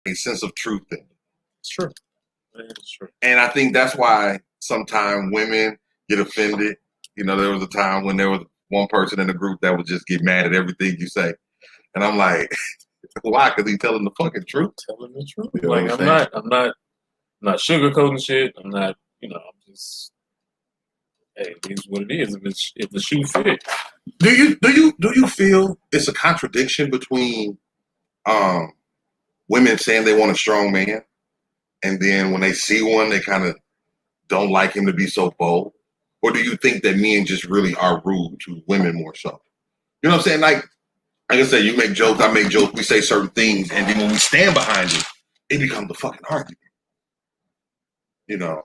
a sense of truth in it. It's true. It's true. And I think that's why sometimes women get offended. You know, there was a time when there was one person in the group that would just get mad at everything you say. And I'm like, why? Because he's telling the fucking truth. Telling the truth. You know like what I'm not sugarcoating shit. I'm not, I'm just, hey, it is what it is. If the shoe fit. Do you feel it's a contradiction between women saying they want a strong man, and then when they see one, they kind of don't like him to be so bold? Or do you think that men just really are rude to women more so? You know what I'm saying? Like I said, you make jokes, I make jokes, we say certain things, and then when we stand behind it, it becomes a fucking argument. You know?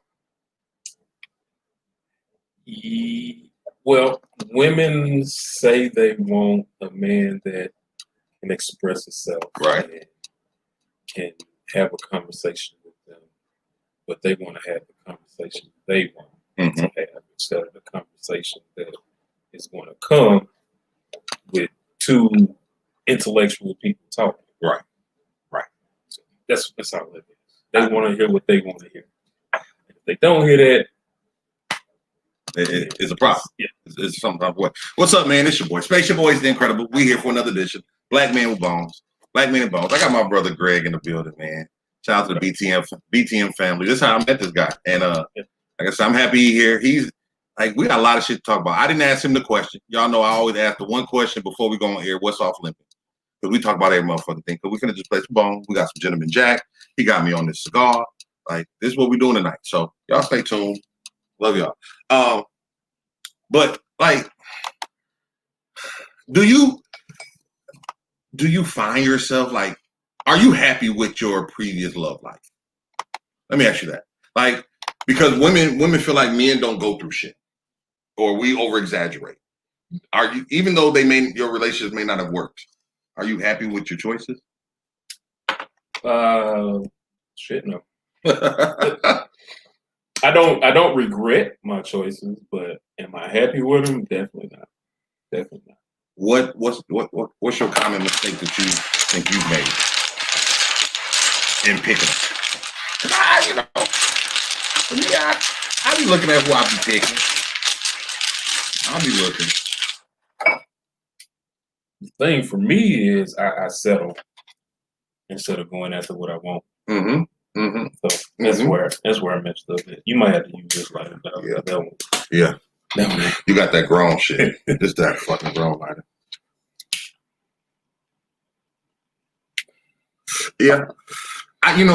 Well, women say they want a man that can express himself, right? And can have a conversation with them, but they want to have the conversation they want to have instead of the conversation that is going to come with two intellectual people talking. Right. So that's all it is. They want to hear what they want to hear. If they don't hear that, it's a problem. Yeah. It's something type of way. What's up, man? It's your boy. Spaceship Boys, the Incredible. We here for another edition. Black Man with Bones. Black Man with Bones. I got my brother Greg in the building, man. Shout out to the BTM family. This is how I met this guy. And like I said, I'm happy he's here. He's like, we got a lot of shit to talk about. I didn't ask him the question. Y'all know I always ask the one question before we go on air. What's off limits? Because we talk about every motherfucking thing. Because we finna just play some bones. We got some Gentleman Jack. He got me on this cigar. Like, this is what we're doing tonight. So y'all stay tuned. Love y'all. But like, do you find yourself like, are you happy with your previous love life? Let me ask you that. Like, because women feel like men don't go through shit, or we over exaggerate. Are you, even though your relationships may not have worked, are you happy with your choices? Shit, no. I don't regret my choices, but am I happy with them? Definitely not. Definitely not. What's your common mistake that you think you've made in picking them? I be looking at who I be picking. I'll be looking. The thing for me is I settle instead of going after what I want. So that's where I messed up. You might have to use this lighter. That one. Yeah. You got that grown shit. Just that fucking grown lighter. Yeah.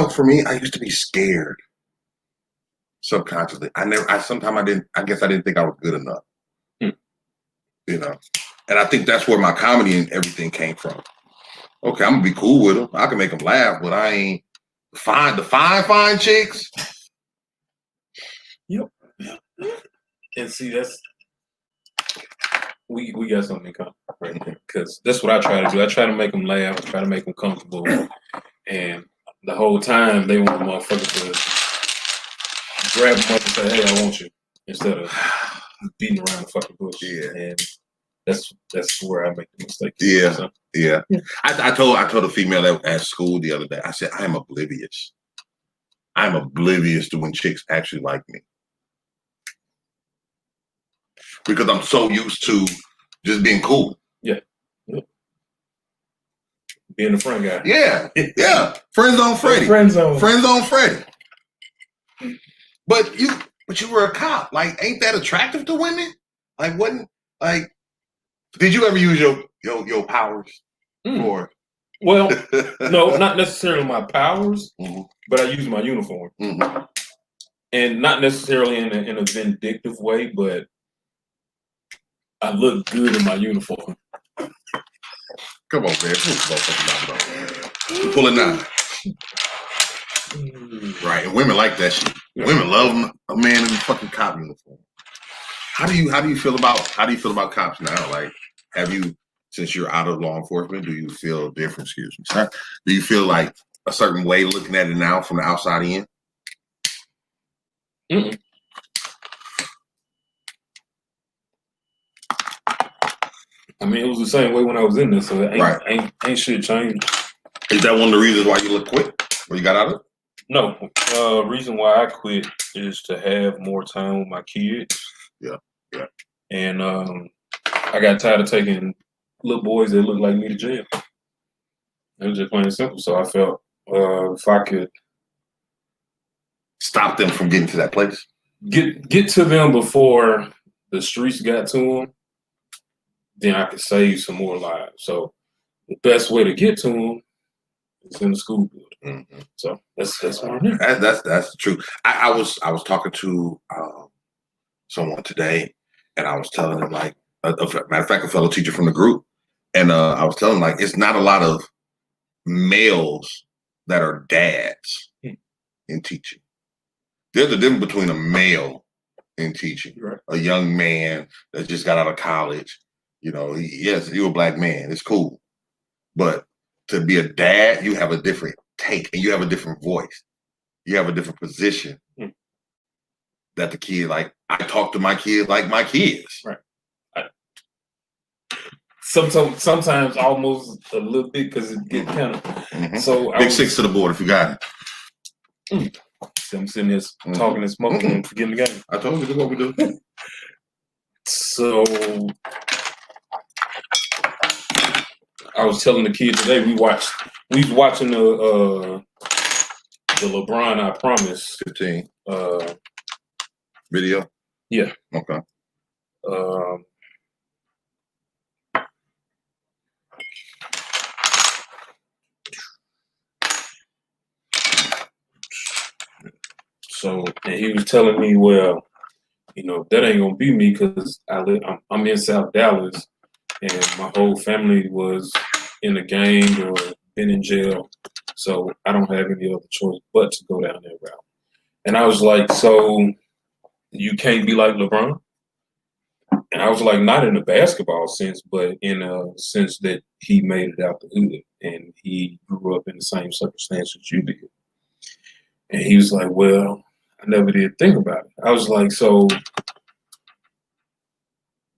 For me, I used to be scared. Subconsciously. I guess I didn't think I was good enough. And I think that's where my comedy and everything came from. Okay, I'm gonna be cool with them. I can make them laugh, but I ain't the fine chicks. Yep. And see, that's we got something in common right there, because that's what I try to do. I try to make them laugh. I try to make them comfortable, and the whole time they want the motherfucker to grab them up and say, "Hey, I want you," instead of beating around the fucking bush. Yeah. And that's where I make the mistake. Yeah. So, yeah. I told a female at school the other day, I said, I'm oblivious. I'm oblivious to when chicks actually like me. Because I'm so used to just being cool. Yeah. Being the front guy. Yeah. Yeah. Friends on Freddie. Friends on Freddie. But you were a cop. Like, ain't that attractive to women? Like, did you ever use your powers? Or well, no, not necessarily my powers, but I use my uniform, and not necessarily in a vindictive way, but I look good in my uniform. Come on, man, you pulling out. Right, and women like that shit. Yeah. Women love a man in a fucking cop uniform. How do you feel about cops now? Like, since you're out of law enforcement, do you feel different? Excuse me, sir. Do you feel like a certain way looking at it now from the outside in? I mean, it was the same way when I was in this, so ain't shit changed. Is that one of the reasons why you look quick? Well, you got out of it? No, reason why I quit is to have more time with my kids. Yeah. And I got tired of taking little boys that look like me to jail. It was just plain and simple. So I felt if I could Stop them from getting to that place. get to them before the streets got to them, then I could save some more lives. So the best way to get to them is in the school building. Mm-hmm. So that's what I'm doing. That's true. I was talking to someone today, and I was telling him like, matter of fact, a fellow teacher from the group, and I was telling him like, it's not a lot of males that are dads in teaching. There's a difference between a male in teaching, Right. a young man that just got out of college. You know, yes, you're a black man. It's cool, but to be a dad, you have a different take, and you have a different voice. You have a different position. That the kid, like, I talk to my kids like my kids. Right. Sometimes almost a little bit because it get kind of. Mm-hmm. So Big six to the board if you got it. I'm sitting here talking and smoking and forgetting the game. I told you, this is what we do. So I was telling the kids today we was watching the LeBron I Promise 15 video. Yeah. Okay. So, and he was telling me, well, you know, that ain't gonna be me because I'm in South Dallas, and my whole family was in a gang or been in jail, so I don't have any other choice but to go down that route. And I was like, so you can't be like LeBron? And I was like, not in the basketball sense, but in a sense that he made it out the hood and he grew up in the same circumstances you did. And he was like, well, I never did think about it. I was like, so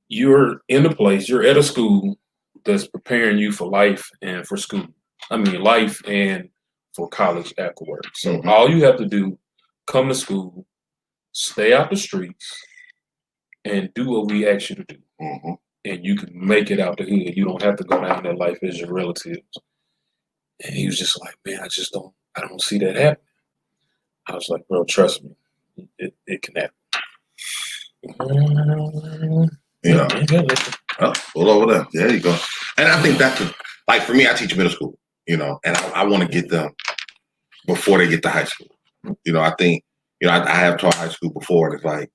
you're in a place, you're at a school that's preparing you for life and for school. I mean, life and for college afterwards. So all you have to do, come to school, stay out the streets, and do what we ask you to do. And you can make it out the hood. You don't have to go down that life as your relatives. And he was just like, man, I don't see that happening. I was like, bro, trust me, it can happen. You know, pull over there. There you go. And I think that's like for me, I teach middle school, you know, and I want to get them before they get to high school. You know, I think, you know, I have taught high school before, and it's like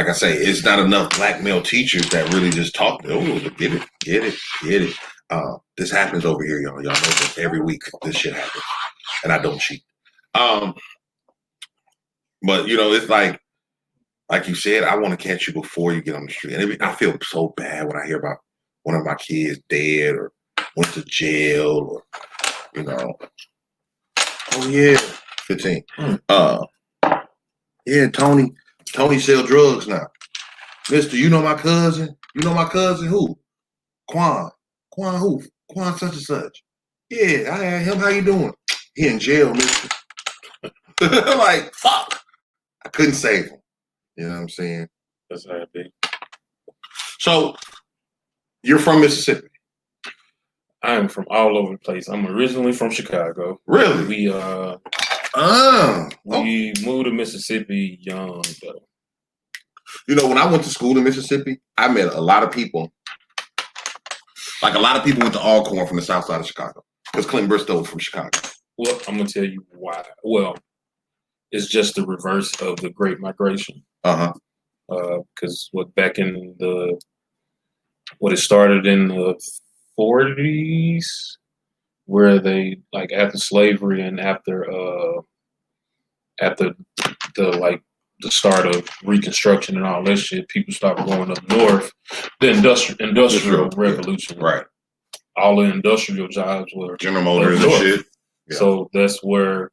I say, it's not enough black male teachers that really just talk. Oh, get it. This happens over here, y'all. Y'all know this every week. This shit happens, and I don't cheat. But you know, it's like you said, I want to catch you before you get on the street. And I feel so bad when I hear about one of my kids dead or went to jail or, you know. Oh yeah, 15. Yeah, Tony sell drugs now. Mister, you know my cousin? You know my cousin who? Quan who? Quan such and such. Yeah, I had him. How you doing? He in jail, mister. I'm like, fuck. I couldn't save him. You know what I'm saying? That's how it be. So, you're from Mississippi? I am from all over the place. I'm originally from Chicago. Really? We moved to Mississippi young though. You know, when I went to school in Mississippi, I met a lot of people. Like a lot of people went to Alcorn from the south side of Chicago because Clinton Bristow was from Chicago. Well, I'm gonna tell you why. Well, it's just the reverse of the Great Migration. Because back in it started in the 40s, where they like after slavery and after the start of Reconstruction and all that shit, people started going up north. The industrial revolution, right? All the industrial jobs were General Motors and shit. Yeah. So that's where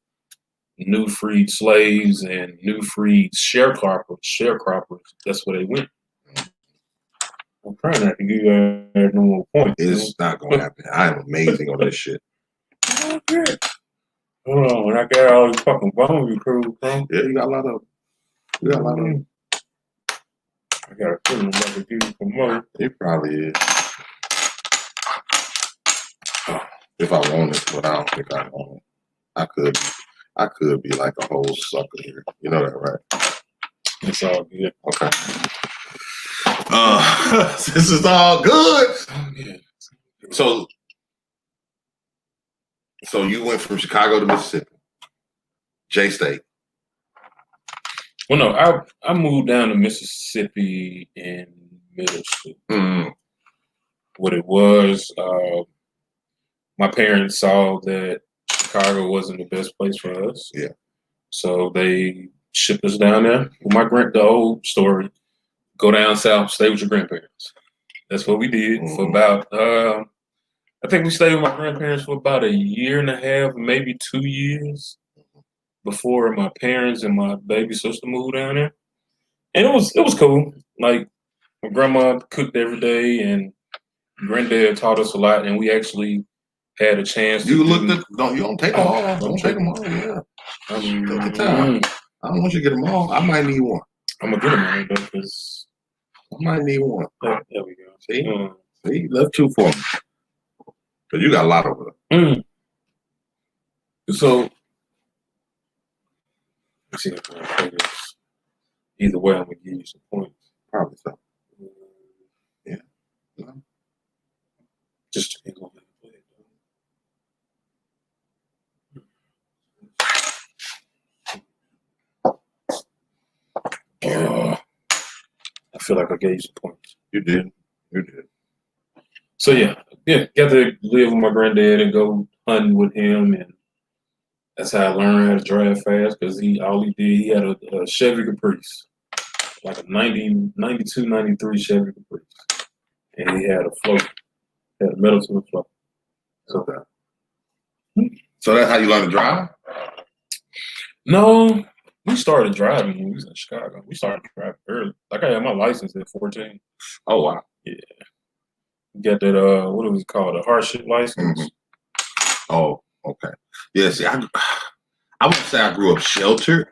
new freed slaves and new freed sharecroppers. That's where they went. I'm trying not to give you no more points. It's not going to happen. I am amazing on this shit. Okay. Hold on, when I got all these fucking bones you prove, huh? Yeah, you got a lot of. You got a lot of. I got a feeling about to give you some more. It probably is. If I want it, but I don't think I want it. I could be like a whole sucker here. You know that, right? It's all good. Okay. This is all good. Oh, yeah. So you went from Chicago to Mississippi, J State. Well, no, I moved down to Mississippi in middle school. Mm-hmm. What it was, my parents saw that Chicago wasn't the best place for us. Yeah. So they shipped us down there. With the old story, go down south, stay with your grandparents. That's what we did for about, I think we stayed with my grandparents for about a year and a half, maybe 2 years before my parents and my baby sister moved down there. And it was cool. Like, my grandma cooked every day and granddad taught us a lot, and we actually had a chance You don't take them all. Don't take them all, yeah. Take your time. I don't want you to get them all. I might need one. I'm gonna get them on though, because I might need one. there we go. See? See, left two for me. Because you got a lot over there. So, let's see if I can play this. Either way, I'm gonna give you some points. Probably so. Yeah. No. Just depends on how you play it. I feel like I gave you some points. You did. So got to live with my granddad and go hunting with him, and that's how I learned how to drive fast. Because he had a Chevy Caprice, like a 92, 93 Chevy Caprice, and he had a float, had a metal to the float. So that's how you learn to drive? No, we started driving when we was in Chicago. We started driving early. Like, I had my license at 14. Oh, wow. Yeah. Got that, what was it called? A hardship license. Mm-hmm. Oh, okay. Yeah, see, I wouldn't say I grew up sheltered,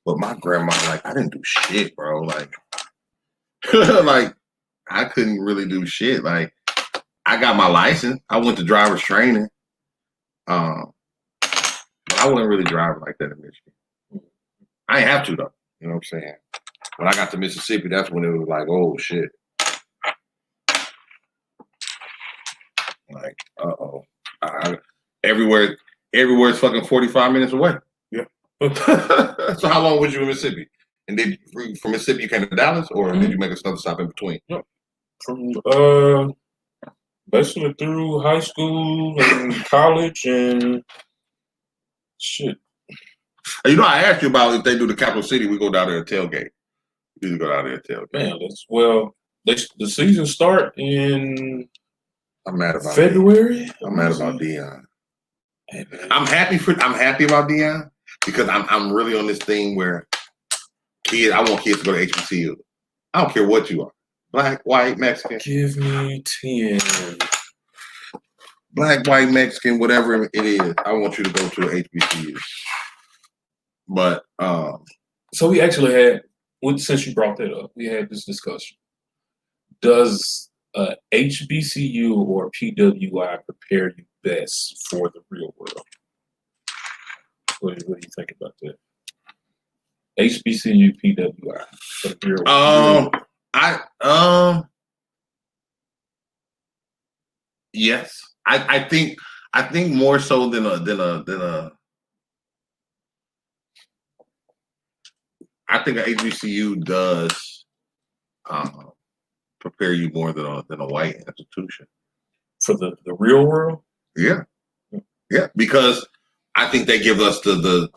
but my grandma, like, I didn't do shit, bro. Like, like, I couldn't really do shit. Like, I got my license. I went to driver's training. But I wasn't really driving like that in Michigan. I ain't have to, though. You know what I'm saying? When I got to Mississippi, that's when it was like, oh, shit. Like, uh-oh. Everywhere it's fucking 45 minutes away. Yeah. So how long was you in Mississippi? And from Mississippi you came to Dallas, or did you make another stop in between? Yep. From basically through high school and college and shit. You know, I asked you about if they do the capital city, we go down there to tailgate. We usually go down there to tailgate. Man, the season start in I'm mad about February. I'm mad about Deion. Hey, I'm happy about Deion because I'm really on this thing where I want kids to go to HBCU. I don't care what you are. Black, white, Mexican. Give me 10. Black, white, Mexican, whatever it is. I want you to go to the HBCU. But so we actually had, since you brought that up, we had this discussion. Does HBCU or PWI prepare you best for the real world? What do you think about that? HBCU, PWI for the real world. Yes. I think more so than a I think an HBCU does prepare you more than a white institution for the real world. Yeah, because I think they give us the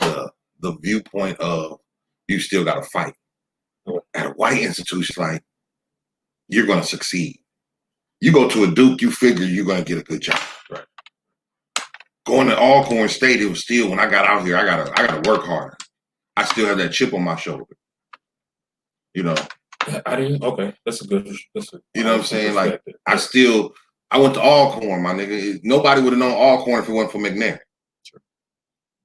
viewpoint of you still got to fight. At a white institution, like you're going to succeed. You go to a Duke, you figure you're going to get a good job. Right. Going to Alcorn State, it was still when I got out here, I gotta work harder. I still have that chip on my shoulder. You know. I didn't. Okay, that's a good. You know what I'm saying? Like I went to Alcorn, my nigga. Nobody would have known Alcorn if it wasn't for McNair. Sure.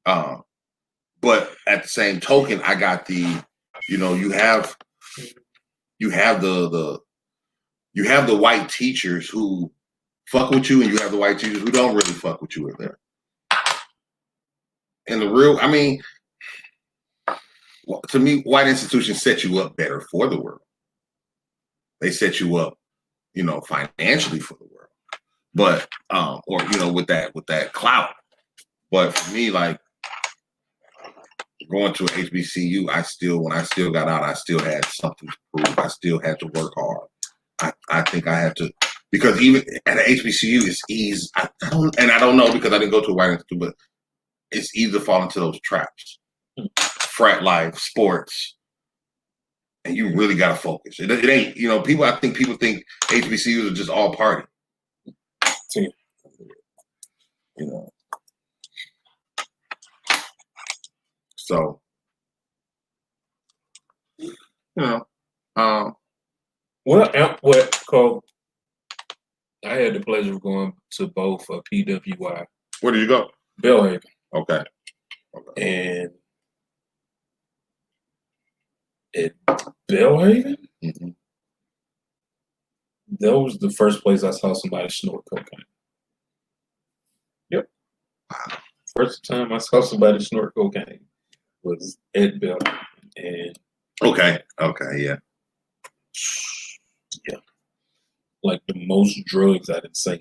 But at the same token, I got the, you know, you have the white teachers who fuck with you, and you have the white teachers who don't really fuck with you in there. And the real, I mean, to me, white institutions set you up better for the world. They set you up, you know, financially for the world, but or you know, with that clout. But for me, like going to an HBCU, when I still got out, I still had something to prove. I still had to work hard. I think I had to, because even at an HBCU, it's easy. I don't know because I didn't go to a white institute, but it's easy to fall into those traps. Frat life, sports, and you really got to focus. It ain't, you know, I think people think HBCUs are just all party. You know. So, you know, Cole, I had the pleasure of going to both PWI. Where did you go? Belhaven. Okay. And at Belhaven, that was the first place I saw somebody snort cocaine. Yep. First time I saw somebody snort cocaine was at Belhaven. And okay, yeah. Yeah. Like the most drugs I've seen.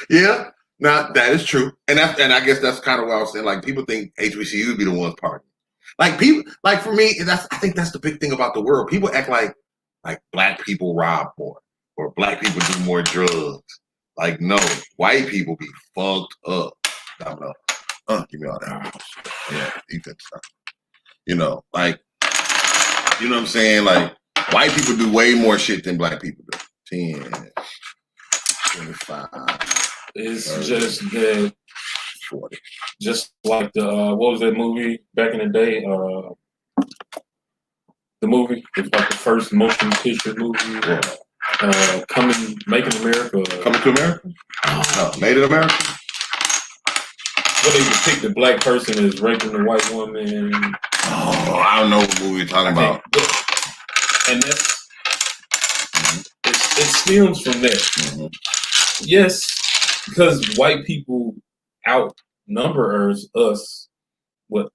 yeah. Now that is true, and I guess that's kind of what I was saying. Like people think HBCU be the ones partying. Like people, like for me, I think that's the big thing about the world. People act like black people rob more or black people do more drugs. Like no, white people be fucked up. I don't know. Give me all that. Yeah, eat that stuff. You know, like, you know what I'm saying? Like, white people do way more shit than black people do. 10, 25. It's 30, just that, 40. Just like the, what was that movie back in the day? The movie, it's like the first motion picture movie. Making America. Coming to America? No, Made in America? Where they depict the black person as raping the white woman. Oh, I don't know what movie you're talking about. And that's, it stems from that. Mm-hmm. Yes, because white people outnumber us, what,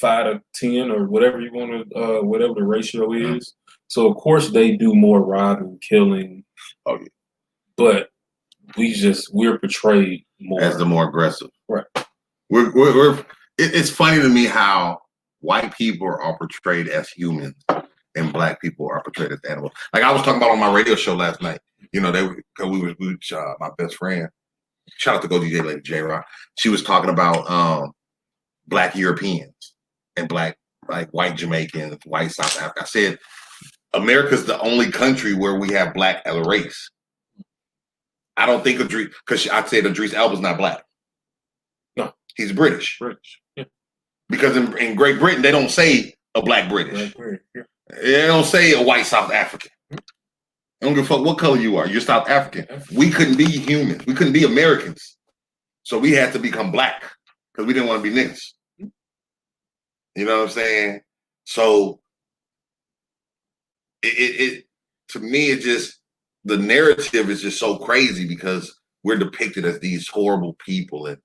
5 to 10 or whatever you want to, whatever the ratio is. So of course they do more robbing, killing. Oh yeah. But we're portrayed more as the more aggressive. Right. It's funny to me how white people are portrayed as humans and black people are portrayed as animals. Like I was talking about on my radio show last night. You know, my best friend, shout out to Go DJ Lady J Rock. She was talking about black Europeans and black, like white Jamaicans, white South Africa. I said, America's the only country where we have black as a race. I don't think Idris, because I'd say Idris Elba's not black. No. He's British. British, yeah. Because in Great Britain, they don't say a black British. Yeah. They don't say a white South African. I don't give a fuck what color you are. You're South African. We couldn't be humans. We couldn't be Americans. So we had to become black because we didn't want to be niggas. You know what I'm saying? So it to me, it just, the narrative is just so crazy because we're depicted as these horrible people. And,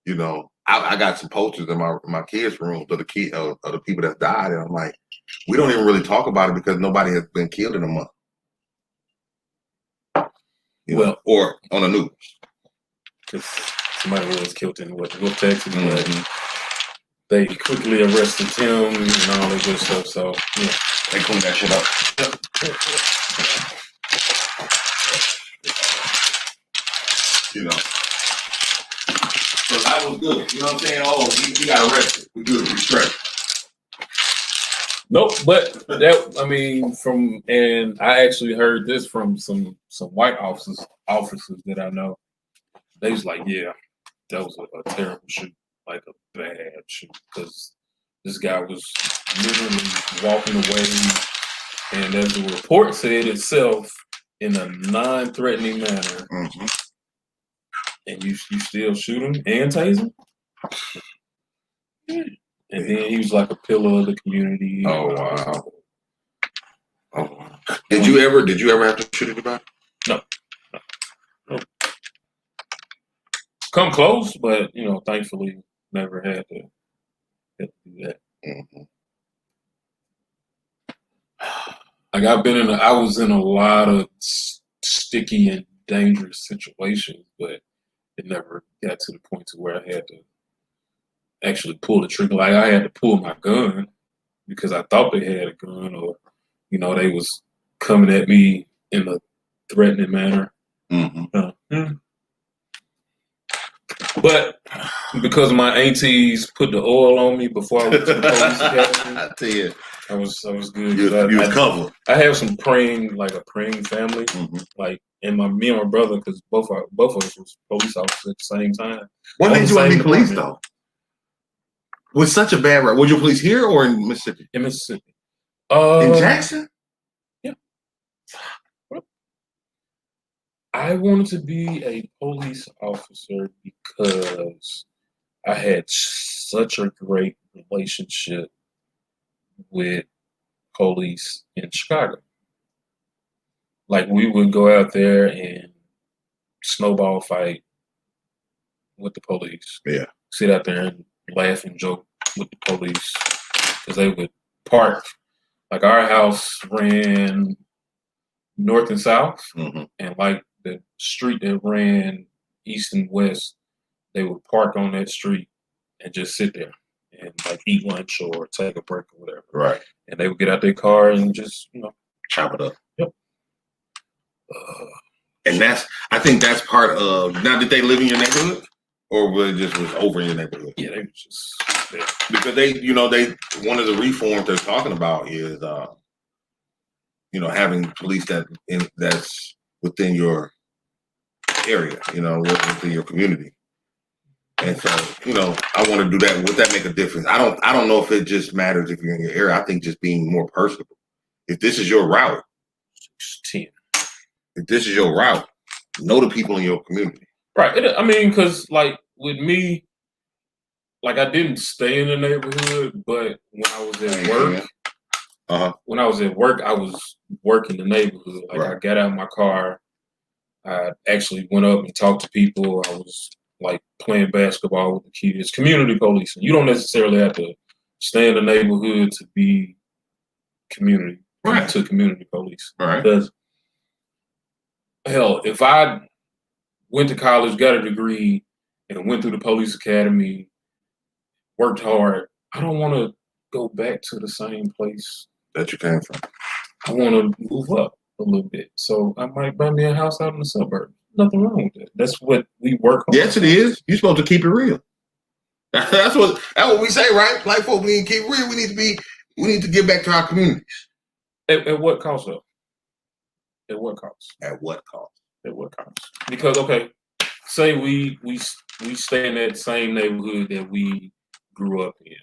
you know, I got some posters in my kids' room of the people that died. And I'm like, we don't even really talk about it because nobody has been killed in a month. Or on the news. Because somebody was killed in North Texas. Mm-hmm. They quickly arrested him and all that good stuff. So, yeah. They cleaned that shit up. You know. So that was good. You know what I'm saying? Oh, we got arrested. We good. We straight. Nope, but that, I mean, and I actually heard this from some white officers that I know. They was like, yeah, that was a terrible shoot, like a bad shoot, because this guy was literally walking away, and as the report said itself, in a non-threatening manner, And you still shoot him and tase him? Yeah. And then he was like a pillar of the community. Oh wow. Oh wow. Did you ever have to shoot anybody? No. Come close, but thankfully never had to do that. Mm-hmm. Like I was in a lot of sticky and dangerous situations, but it never got to the point to where I had to actually pull the trigger. Like I had to pull my gun because I thought they had a gun, or they was coming at me in a threatening manner. Mm-hmm. But because my aunties put the oil on me before I went to the police academy, I tell you, I was good. You was covered. I have some praying family, like me and my brother, because both of us was police officers at the same time. What made you want to be police though? Was such a bad rap. Was you police here or in Mississippi? In Mississippi. In Jackson? Yeah. I wanted to be a police officer because I had such a great relationship with police in Chicago. Like we would go out there and snowball fight with the police. Yeah. Sit out there and laugh and joke with the police because they would park. Like our house ran north and south, and like the street that ran east and west, they would park on that street and just sit there and like eat lunch or take a break or whatever. Right. And they would get out their car and just chop it up. Yep. And I think that's part of. Now, did they live in your neighborhood, or was it just over in your neighborhood? Yeah, they were just there. Because they one of the reforms they're talking about is having police that's within your area, within your community. And so, I want to do that. Would that make a difference? I don't know if it just matters if you're in your area. I think just being more personable. If this is your route, 10. If this is your route, know the people in your community. Right. Because like with me, like I didn't stay in the neighborhood, but when I was at work, I was working the neighborhood. Like I got out of my car, I actually went up and talked to people. I was like playing basketball with the kids. Community policing. You don't necessarily have to stay in the neighborhood to be community police. Right. Because hell, if I went to college, got a degree, and went through the police academy, worked hard, I don't want to go back to the same place that you came from. I want to move up a little bit. So I might buy me a house out in the suburbs. Nothing wrong with that. That's what we work on. Yes, it is. You're supposed to keep it real. That's what we say, right? Black folk, we need to keep it real. We need to give back to our communities. At what cost, though? At what cost? At what cost? At what cost? Because say we stay in that same neighborhood that we grew up in,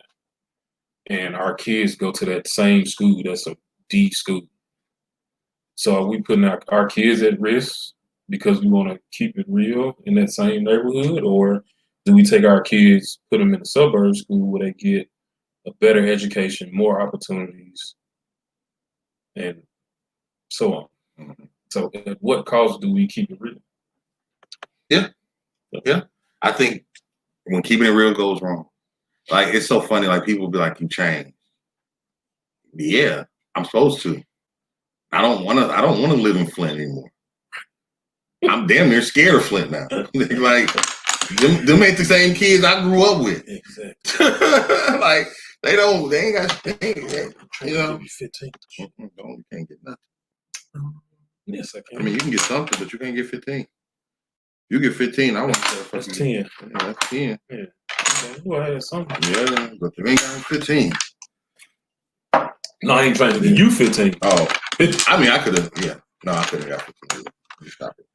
and our kids go to that same school that's a D school. So are we putting our kids at risk because we want to keep it real in that same neighborhood, or do we take our kids, put them in a suburb school where they get a better education, more opportunities, and so on? Mm-hmm. So at what cost do we keep it real? Yeah. I think when keeping it real goes wrong, like it's so funny. Like people will be like, "You changed." Yeah, I'm supposed to. I don't want to live in Flint anymore. I'm damn near scared of Flint now. Like them ain't the same kids I grew up with. Exactly. Like they ain't got 15. You can't get nothing. Yes, I can. I mean, you can get something, but you can't get 15. You get 15, I want to. That's 10. Yeah, that's 10. Yeah. You had something. Yeah, but you ain't got 15. No, I ain't trying to give you 15. Oh, I mean, I could have. Yeah, no, I couldn't have got 15. You stop it.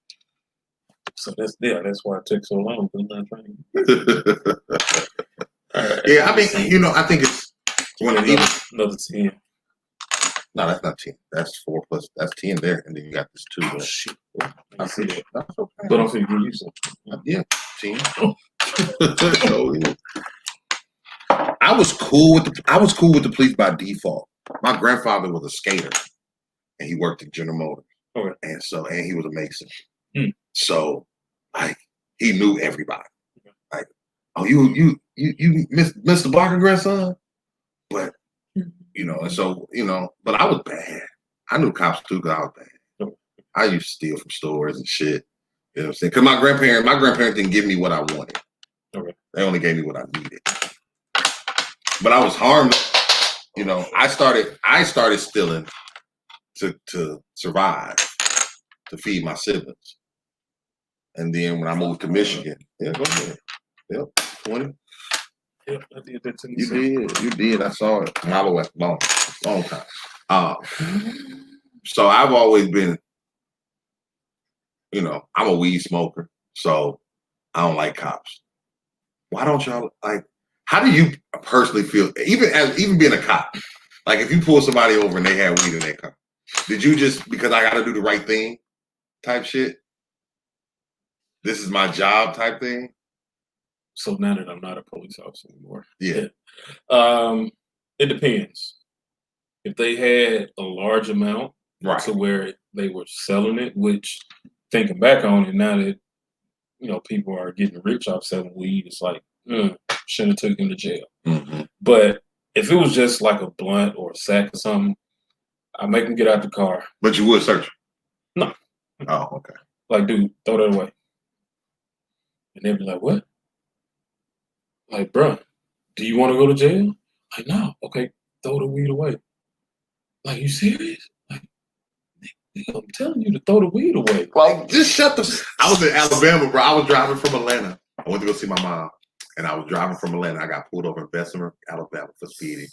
So that's why it took so long. Because I'm not trying. Yeah, I mean, I think it's another 10. No, that's not 10. That's 4 plus. That's 10 there, and then you got this 2 Oh there. shit! I see that. That's okay. But I'm finna give you some. Yeah, 10. So, yeah. I was cool with the police by default. My grandfather was a skater, and he worked at General Motors. Okay. And he was a Mason. Hmm. So, like, he knew everybody. Like, oh, you Mr. Barker grandson, but and so but I was bad. I knew cops too because I was bad. I used to steal from stores and shit. You know what I'm saying? Because my grandparents didn't give me what I wanted. Okay. They only gave me what I needed. But I was harmed. I started stealing to survive, to feed my siblings. And then when I moved to Michigan, yeah, go ahead. Yep, 20. Yeah, I did that to You did. I saw it. Long time. So I've always been, I'm a weed smoker, so I don't like cops. Why don't y'all like? How do you personally feel? Even being a cop, like if you pull somebody over and they had weed in their car, did you just because I got to do the right thing, type shit? This is my job, type thing. So now that I'm not a police officer anymore, Yeah. It depends. If they had a large amount, Right. to where they were selling it, which thinking back on it now that people are getting rich off selling weed, it's like shouldn't have took him to jail. Mm-hmm. But if it was just like a blunt or a sack or something, I make him get out the car. But you would search? No. Oh, okay. Like, dude, throw that away. And they'd be like, what? Like, bro, do you want to go to jail? Like, no. Okay, throw the weed away. Like, you serious? Like, nigga, I'm telling you to throw the weed away. Like, just shut the. I was in Alabama, bro. I was driving from Atlanta. I went to go see my mom, and I was driving from Atlanta. I got pulled over in Bessemer, Alabama, for speeding.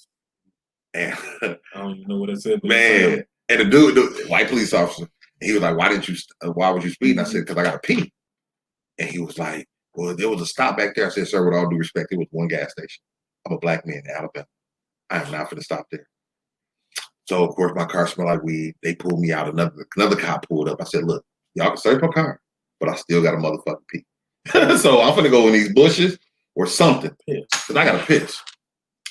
And I don't even know what I said. Man, and the white police officer, he was like, "Why would you speed?" And I said, "Because I got to pee." And he was like, "Well, there was a stop back there." I said, "Sir, with all due respect, it was one gas station. I'm a black man in Alabama. I am not going to stop there." So of course my car smelled like weed. They pulled me out. Another cop pulled up. I said, "Look, y'all can search my car, but I still got a motherfucking pee." So I'm gonna go in these bushes or something because I got to piss.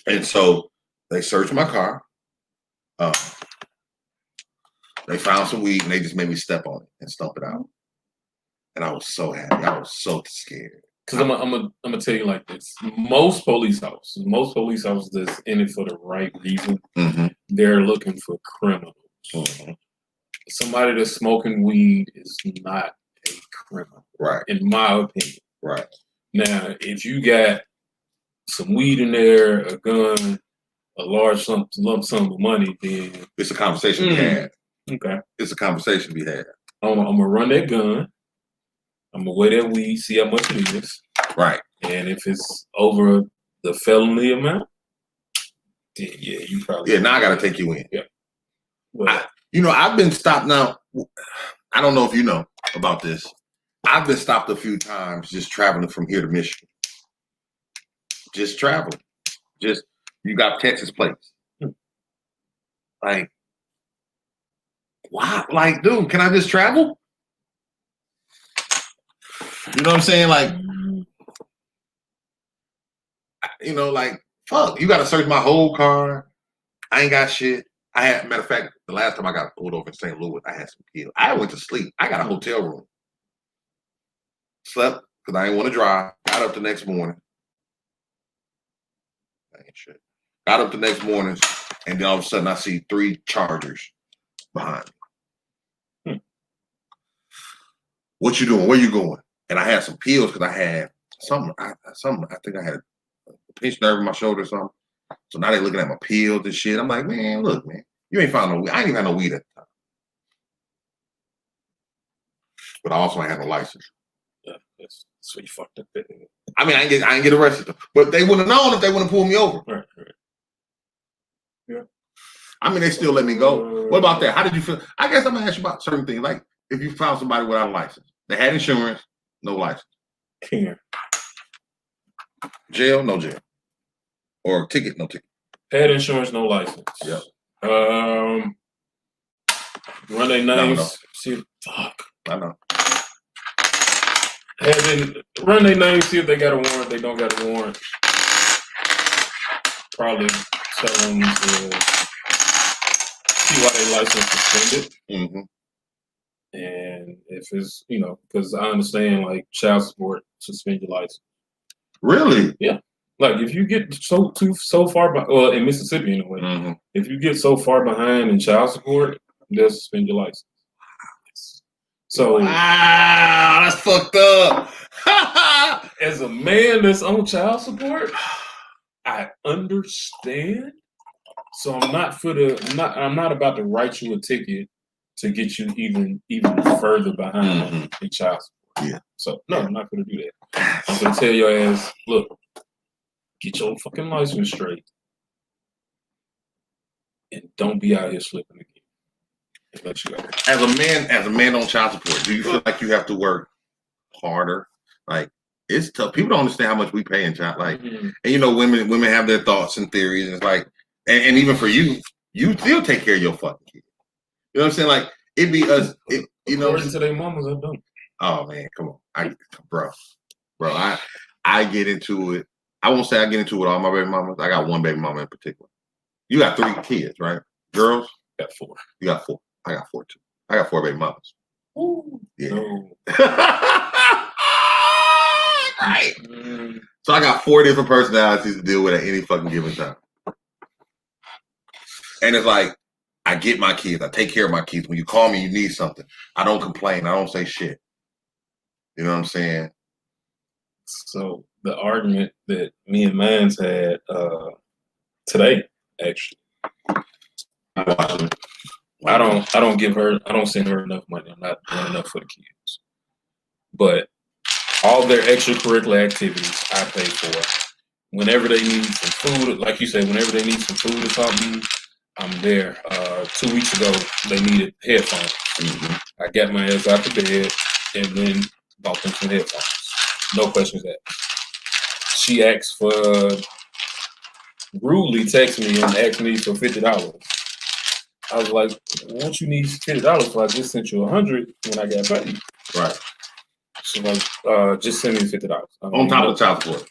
And so they searched my car. They found some weed and they just made me step on it and stump it out. And I was so happy. I was so scared. Because I'm gonna tell you like this: most police officers that's in it for the right reason, they're looking for criminals. Mm-hmm. Somebody that's smoking weed is not a criminal, right? In my opinion, right. Now, if you got some weed in there, a gun, a large lump sum of money, then it's a conversation we had. Okay, it's a conversation we had. I'm gonna run that gun. I'm gonna weigh that weed, see how much it is. Right. And if it's over the felony amount, then yeah, you probably. Yeah, now I gotta take you in. Yeah. Well, I've been stopped now. I don't know if you know about this. I've been stopped a few times just traveling from here to Michigan. Just traveling. Just, you got Texas plates. Like, why? Like, dude, can I just travel? You know what I'm saying? Like, like, fuck, you got to search my whole car. I ain't got shit. Matter of fact, the last time I got pulled over in St. Louis, I had some pills. I went to sleep. I got a hotel room. Slept because I didn't want to drive. Got up the next morning. I ain't shit. Got up the next morning, and then all of a sudden I see 3 Chargers behind me. What you doing? Where you going? And I had some pills because I had something. I think I had a pinched nerve in my shoulder or something. So now they looking at my pills and shit. I'm like, man, look, man, you ain't found no weed. I ain't even had no weed at the time. But I also ain't had no license. Yeah, that's what you fucked up. I mean, I ain't get arrested though. But they wouldn't have known if they wouldn't pull me over. Right. Yeah. I mean, they still let me go. What about that? How did you feel? I guess I'm gonna ask you about certain things. Like if you found somebody without a license, they had insurance, no license. Care. Jail, no jail. Or ticket, no ticket. Had insurance, no license. Yep. Run their names. See, fuck. I know. Run their names. See if they got a warrant. They don't got a warrant. Probably tell them to see why their license suspended. Mm-hmm. And if it's, because I understand like child support, suspend your license. Really? Yeah. Like if you get so far well, in Mississippi anyway, mm-hmm. if you get so far behind in child support, they'll suspend your license. So wow, that's fucked up. As a man that's on child support, I understand. So I'm not about to write you a ticket to get you even further behind in child support. Yeah. So no, I'm not gonna do that. I'm gonna tell your ass, look, get your fucking license straight. And don't be out here slipping again. Let you go. As a man on child support, do you feel like you have to work harder? Like it's tough. People don't understand how much we pay in child. Like, and women have their thoughts and theories, and it's like, and even for you still take care of your fucking kid. You know what I'm saying? Like it'd be us. According to their mamas, I don't. Oh man, come on, bro. I get into it. I won't say I get into it with all my baby mamas. I got one baby mama in particular. You got 3 kids, right? Girls? Got 4. You got 4. I got 4 too. I got 4 baby mamas. Ooh, yeah. No. Right. So I got 4 different personalities to deal with at any fucking given time. And it's like, I get my kids. I take care of my kids. When you call me, you need something. I don't complain. I don't say shit. You know what I'm saying? So the argument that me and Mans had today, actually, I don't send her enough money. I'm not doing enough for the kids. But all their extracurricular activities I pay for. Whenever they need some food, like you said, whenever they need some food or something, I'm there. 2 weeks ago, they needed headphones. I got my ass out the bed and then bought them some headphones. No questions asked. She asked for, rudely texted me and asked me for $50. I was like, what you need $50 for? I just sent you 100 when I got paid. Right. She's like, just send me $50. On top of child support?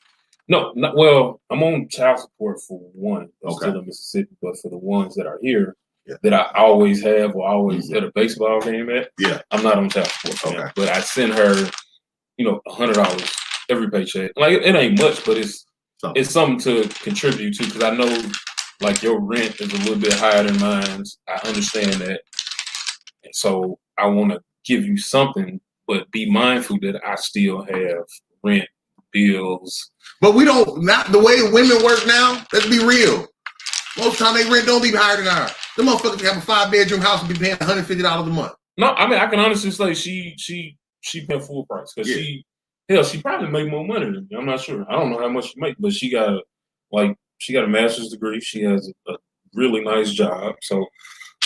No, well, I'm on child support for one that's Okay. still in Mississippi, but for the ones that are here, that I always have or always at a baseball game at, I'm not on child support. Okay. But I send her, $100 every paycheck. Like it ain't much, but it's something to contribute to because I know like your rent is a little bit higher than mine. I understand that. And so I want to give you something, but be mindful that I still have rent, bills. But we don't, not the way women work now, let's be real. Most time they rent don't be higher than ours. The motherfuckers have a 5-bedroom house and be paying $150 a month. No, I mean, I can honestly say she paid full price because she probably made more money than me. I'm not sure. I don't know how much she make, but she got a master's degree. She has a really nice job. So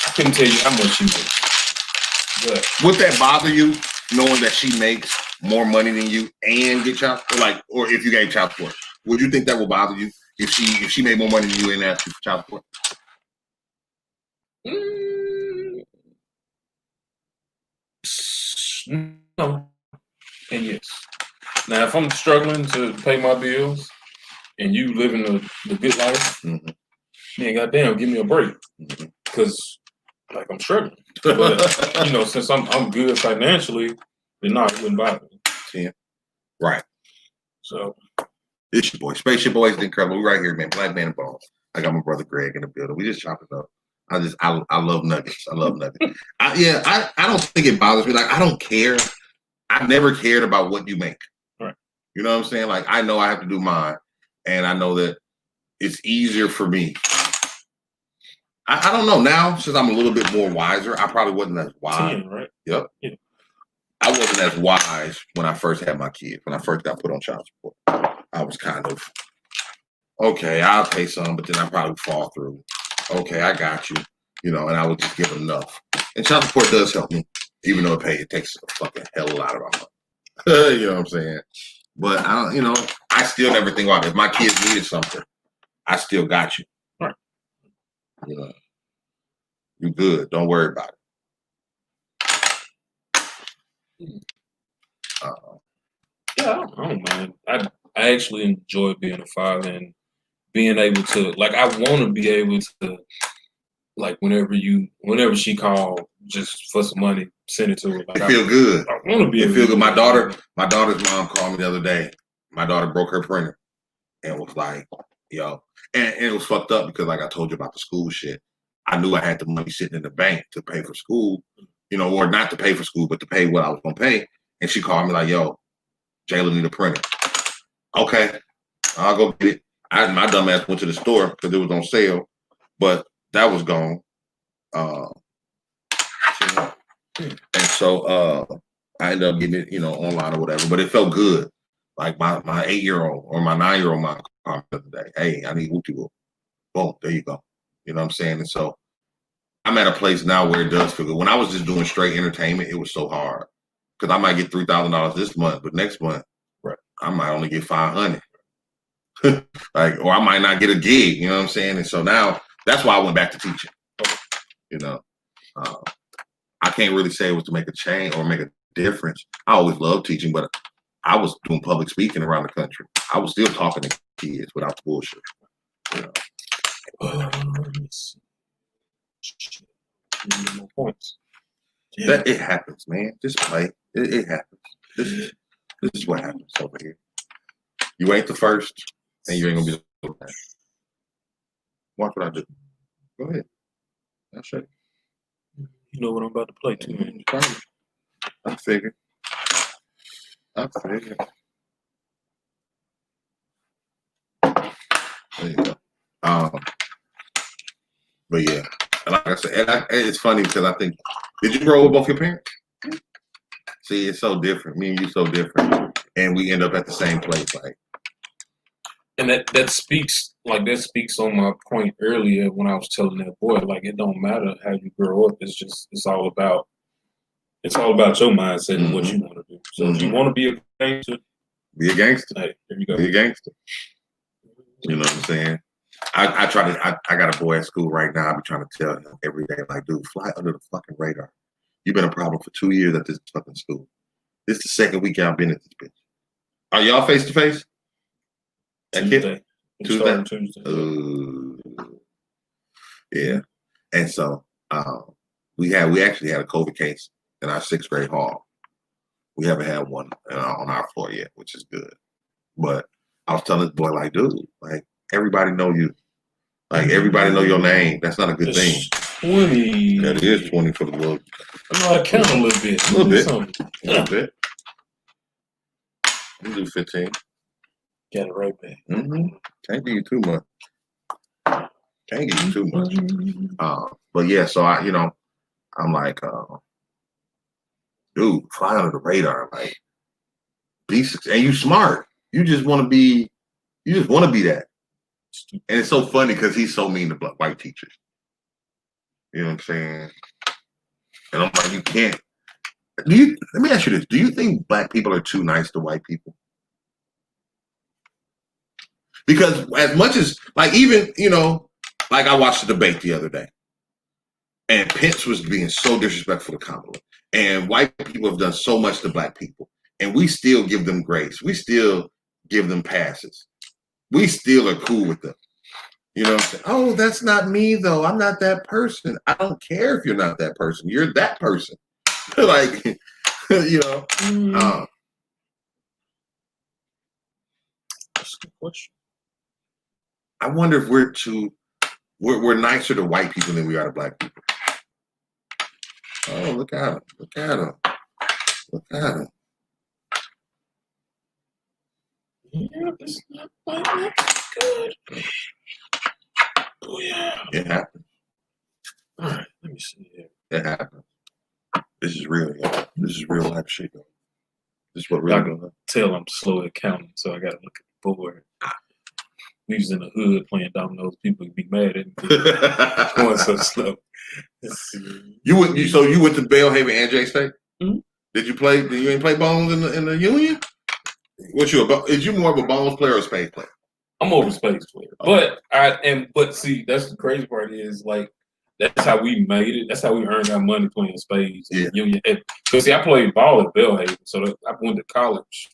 I couldn't tell you how much she makes. But would that bother you, knowing that she makes more money than you and get child support, or if you gave child support? Would you think that would bother you if she made more money than you and asked you for child support? No. And yes. Now, if I'm struggling to pay my bills and you living the good life, then goddamn, give me a break. Because like I'm struggling. But since I'm good financially, then no, it wouldn't bother me. Yeah. Right. So it's your boy. Spaceship Boys is incredible. We right here, man. Black Man and Bones. I got my brother Greg in the building. We just chop it up. I love nuggets. I love nuggets. I don't think it bothers me. Like I don't care. I've never cared about what you make. Right. You know what I'm saying? Like I know I have to do mine, and I know that it's easier for me. I don't know now since I'm a little bit more wiser. I probably wasn't as wise. 10, right? Yep. Yeah. I wasn't as wise when I first had my kids. When I first got put on child support, I was kind of okay. I'll pay some, but then I probably fall through. Okay, I got you. And I would just give enough. And child support does help me, even though it takes a fucking hell of a lot of my money. You know what I'm saying? But I don't. I still never think about it. If my kids needed something, I still got you. Right. You're good. Don't worry about it. Yeah, I don't mind. I actually enjoy being a father and being able to like. I want to be able to like whenever she called just for some money, send it to her. Like It feel good. I want to be It able feel to good. do My that. daughter's mom called me the other day. My daughter broke her printer and was like, yo, and it was fucked up because like I told you about the school shit. I knew I had the money sitting in the bank to pay for school, or not to pay for school, but to pay what I was gonna pay. And she called me like, yo, Jalen need a printer. Okay, I'll go get it. My dumb ass went to the store because it was on sale, but that was gone. And so I ended up getting it, online or whatever. But it felt good. Like my 8-year-old or my 9-year-old mom called me the other day. Hey, I need Wooty Whoop. Boom, there you go. You know what I'm saying? And so I'm at a place now where it does feel good. When I was just doing straight entertainment, it was so hard because I might get $3,000 this month, but next month, right, I might only get $500. Like, or I might not get a gig. You know what I'm saying? And so now that's why I went back to teaching. I can't really say it was to make a change or make a difference. I always loved teaching, but I was doing public speaking around the country. I was still talking to kids without the bullshit. No points. That it happens, man. Just play. It happens. This is what happens over here. You ain't the first, and you ain't gonna be the last. Watch what I do. Go ahead. I'll show you. You know what I'm about to play too, man. I figured. There you go. But yeah, like I said, it's funny because I think, did you grow up with both your parents? See, it's so different. Me and you so different, and we end up at the same place. Like, and that speaks on my point earlier when I was telling that boy, like, it don't matter how you grow up. It's all about your mindset and what you want to do. So if you want to be a gangster, be a gangster. Hey, there you go. Be a gangster. You know what I'm saying? I got a boy at school right now. I be trying to tell him every day, like, dude, fly under the fucking radar. You've been a problem for 2 years at this fucking school. This is the second week I've been at this bitch. Are y'all face to face? Tuesday. Yeah. And so we actually had a COVID case in our 6th grade hall. We haven't had one on our floor yet, which is good. But I was telling this boy, like, dude, like, everybody know you. Like, everybody know your name. That's not a good thing. 20. That is 20 for the little. I know I count a little bit. A little bit. You do 15. Got it right back. Can't give you too much. But yeah, so I'm like, dude, fly under the radar. Like, be successful. And you smart. You just want to be that. And it's so funny because he's so mean to white teachers. You know what I'm saying? And I'm like, you can't. Let me ask you this. Do you think black people are too nice to white people? Because as much as, like, even, like I watched the debate the other day, and Pence was being so disrespectful to Kamala, and white people have done so much to black people, and we still give them grace. We still give them passes. We still are cool with them. You know what I'm saying? Oh, that's not me, though. I'm not that person. I don't care if you're not that person. You're that person. Like, That's a good question. I wonder if we're nicer to white people than we are to black people. Oh, look at him. Look at him. Look at him. Yeah, that's not good. Oh, yeah. It happens. All right, let me see here. It happens. This is real, y'all. This is real life shit, though. This is what really going on. Tell I'm slow at counting, so I got to look at the board. We was in the hood playing dominoes. People would be mad at me. Going so slow. You went to Belhaven and J State? Mm-hmm. Did you ain't play Bones in the Union? Is you more of a Bones player or a Spades player? I'm more of a Spades player. Okay. But see, that's the crazy part is, like, that's how we made it. That's how we earned our money playing spades. Yeah. Because see, I played ball at Belhaven, so I went to college,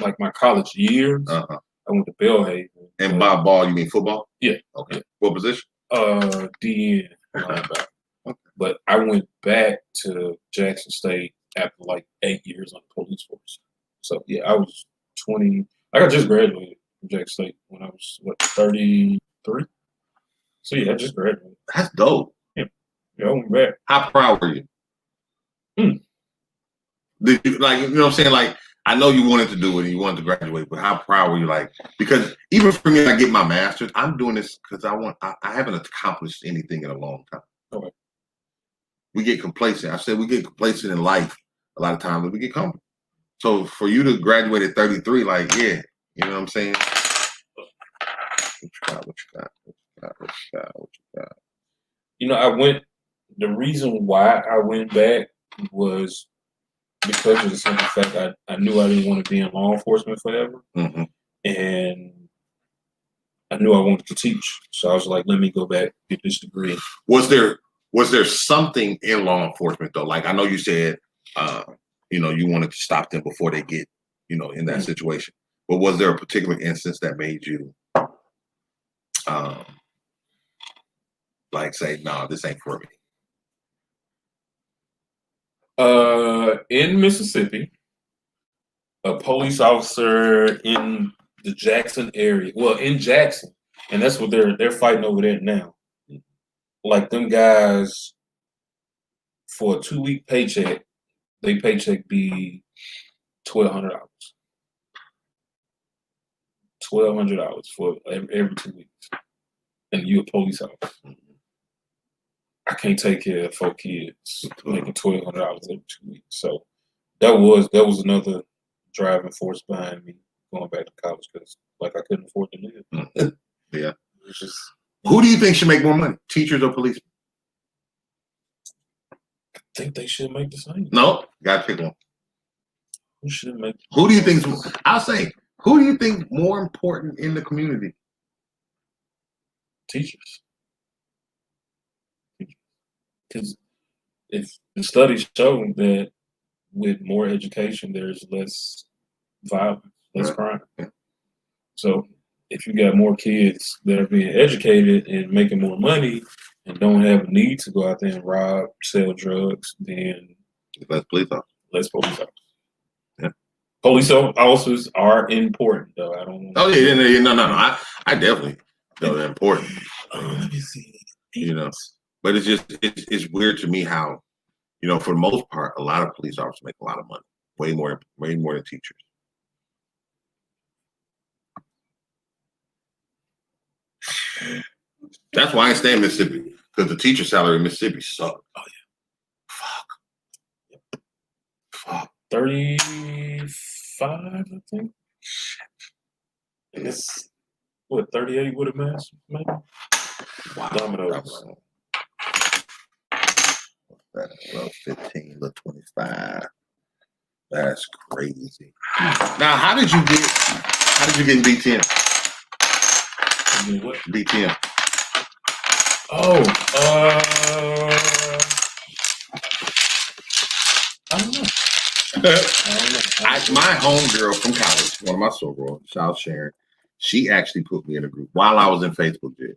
like my college years. Uh-huh. I went to Belhaven. And by ball, you mean football? Yeah. Okay. Yeah. What position? DN. Linebacker. Okay. But I went back to Jackson State after like 8 years on the police force. So yeah, I was 20. Like I just graduated from Jackson State when I was 33. So yeah, I just graduated. That's dope. Yeah, I went back. How proud were you? Did you like? You know what I'm saying? Like, I know you wanted to do it and you wanted to graduate, but how proud were you? Like, because even for me, I get my master's. I'm doing this because I haven't accomplished anything in a long time. Okay. We get complacent. I said we get complacent in life a lot of times, and we get comfortable. So for you to graduate at 33, like, yeah, you know what I'm saying? What you got? You know, the reason why I went back was because of the simple fact I knew I didn't want to be in law enforcement forever. Mm-hmm. And I knew I wanted to teach. So I was like, let me go back, get this degree. Was there something in law enforcement though? Like, I know you said, you wanted to stop them before they get, in that situation. But was there a particular instance that made you, like, say, no, this ain't for me? In Mississippi, a police officer in the Jackson area, well, in Jackson, and that's what they're fighting over there now. Like them guys, for a 2-week paycheck, they paycheck be $1,200. $1,200 for every 2 weeks, and you a police officer. I can't take care of 4 kids making $1,200 every 2 weeks. So that was another driving force behind me going back to college because like I couldn't afford to live. Yeah. Just, who do you think should make more money, teachers or policemen? I think they should make the same. No, gotta pick one. Who should make? Who do you think? I'll say, who do you think more important in the community? Teachers. Because if the studies show that with more education, there's less violence, less crime. Yeah. So if you got more kids that are being educated and making more money and don't have a need to go out there and rob, sell drugs, then less police officers. Less police officers. Yeah. Police officers are important, though. I don't. Oh yeah, no. I definitely know they're important. Let me see. But it's weird to me how, for the most part, a lot of police officers make a lot of money, way more than teachers. That's why I stay in Mississippi, because the teacher salary in Mississippi sucks. Oh yeah. Fuck. 35, I think. And it's what 38 with a mask, maybe. Wow. Dominoes. That's 15, 25. That's crazy. Now, how did you get in BTM? What? BTM. Oh, I don't know. My homegirl from college, one of my soul girls, South Sharon, she actually put me in a group while I was in Facebook jail.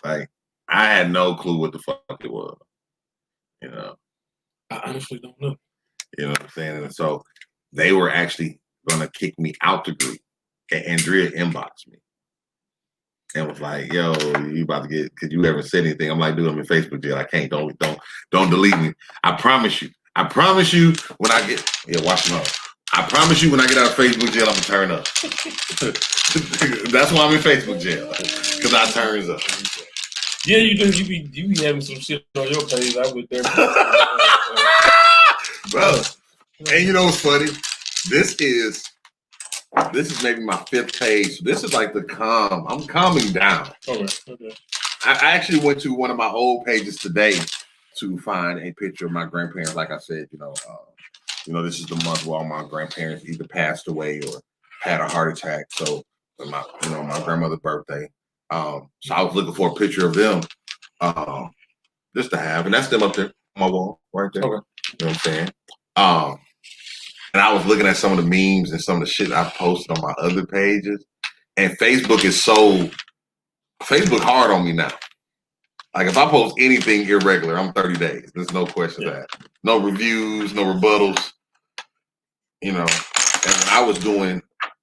Like, I had no clue what the fuck it was. I honestly don't know. You know what I'm saying? And so they were actually gonna kick me out the group. And Andrea inboxed me and was like, "Yo, you about to get? Could you ever say anything?" I'm like, "Dude, I'm in Facebook jail. I can't. Don't delete me. I promise you. When I get watch them out. I promise you, when I get out of Facebook jail, I'm gonna turn up. That's why I'm in Facebook jail, because I turns up. Yeah, you do. You be having some shit on your page. I was there, bro. And you know what's funny? This is maybe my 5th page. This is like the calm. I'm calming down. Okay. I actually went to one of my old pages today to find a picture of my grandparents. Like I said, this is the month where all my grandparents either passed away or had a heart attack. So my grandmother's birthday. So I was looking for a picture of them, Just to have, and that's them up there on my wall right there. Okay. You know what I'm saying? And I was looking at some of the memes and some of the shit I posted on my other pages, and Facebook hard on me now. Like if I post anything irregular, I'm 30 days. There's no question that. No reviews, no rebuttals. You know, and when I was doing,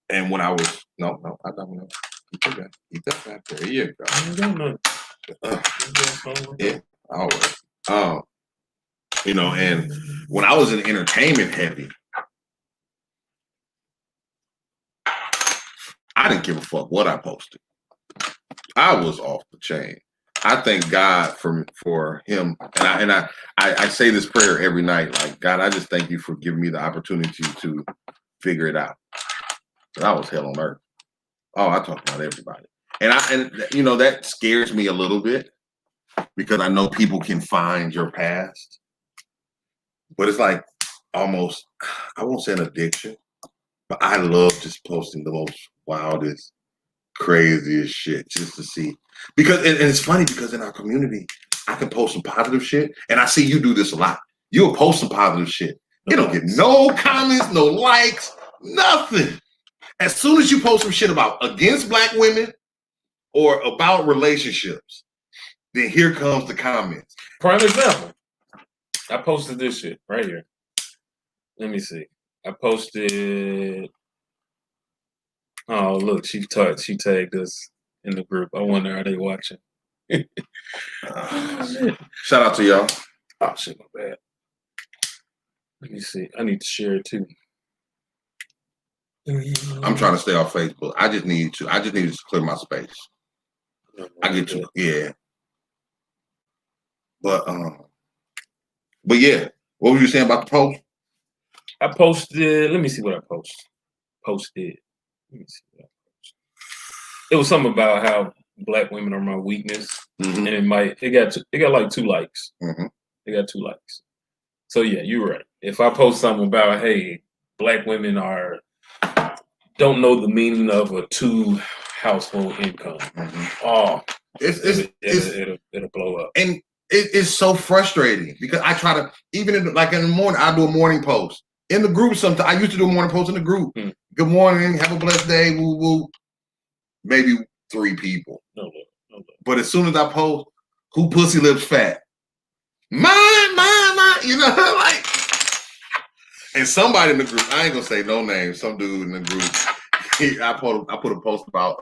and when I was no, I don't know. Keep that back there. Here you go. Yeah, always. You know, and when I was in entertainment heavy, I didn't give a fuck what I posted. I was off the chain. I thank God for him, and I say this prayer every night. Like, God, I just thank you for giving me the opportunity to figure it out. But I was hell on earth. Oh, I talk about everybody, and you know that scares me a little bit because I know people can find your past, but it's like almost, I won't say an addiction, but I love just posting the most wildest, craziest shit just to see. Because and it's funny because in our community, I can post some positive shit, and I see you do this a lot. You'll post some positive shit. You don't get no comments, no likes, nothing. As soon as you post some shit about against Black women or about relationships, then here comes the comments. Prime example. I posted this shit right here. Let me see. I posted. Oh, look, she tagged us in the group. I wonder are they watching? Shout out to y'all. Oh shit, my bad. Let me see. I need to share it too. I'm trying to stay off Facebook. I just need to clear my space. I get you, yeah. But yeah. What were you saying about the post? I posted. Let me see what I posted. Let me see what I posted. It was something about how Black women are my weakness, and it got like 2 likes. It got 2 likes. So yeah, you're right. If I post something about hey, Black women don't know the meaning of a 2 household income, it'll blow up. And it's so frustrating because I try to even in the morning I do a morning post in the group. Sometimes I used to do a morning post in the group. Good morning, have a blessed day. Woo woo. Maybe 3 people. No. But as soon as I post, who pussy lips fat? Mine. You know, like. And somebody in the group, I ain't gonna say no names. Some dude in the group, I put a post about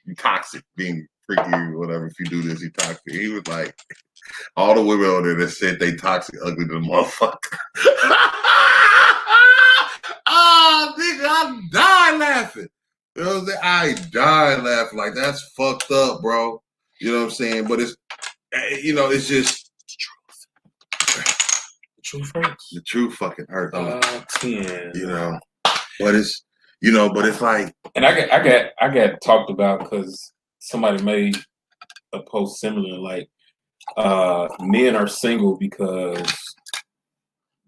you toxic, being freaky or whatever. If you do this, you toxic. He was like, all the women on there that said they toxic, ugly to the motherfucker. Oh, nigga, I died laughing. You know what I'm saying? I died laughing. Like, that's fucked up, bro. You know what I'm saying? But it's, you know, it's just the truth hurts. The truth fucking hurts. You know, but it's, you know, but it's like, and I got talked about because somebody made a post similar, like men are single because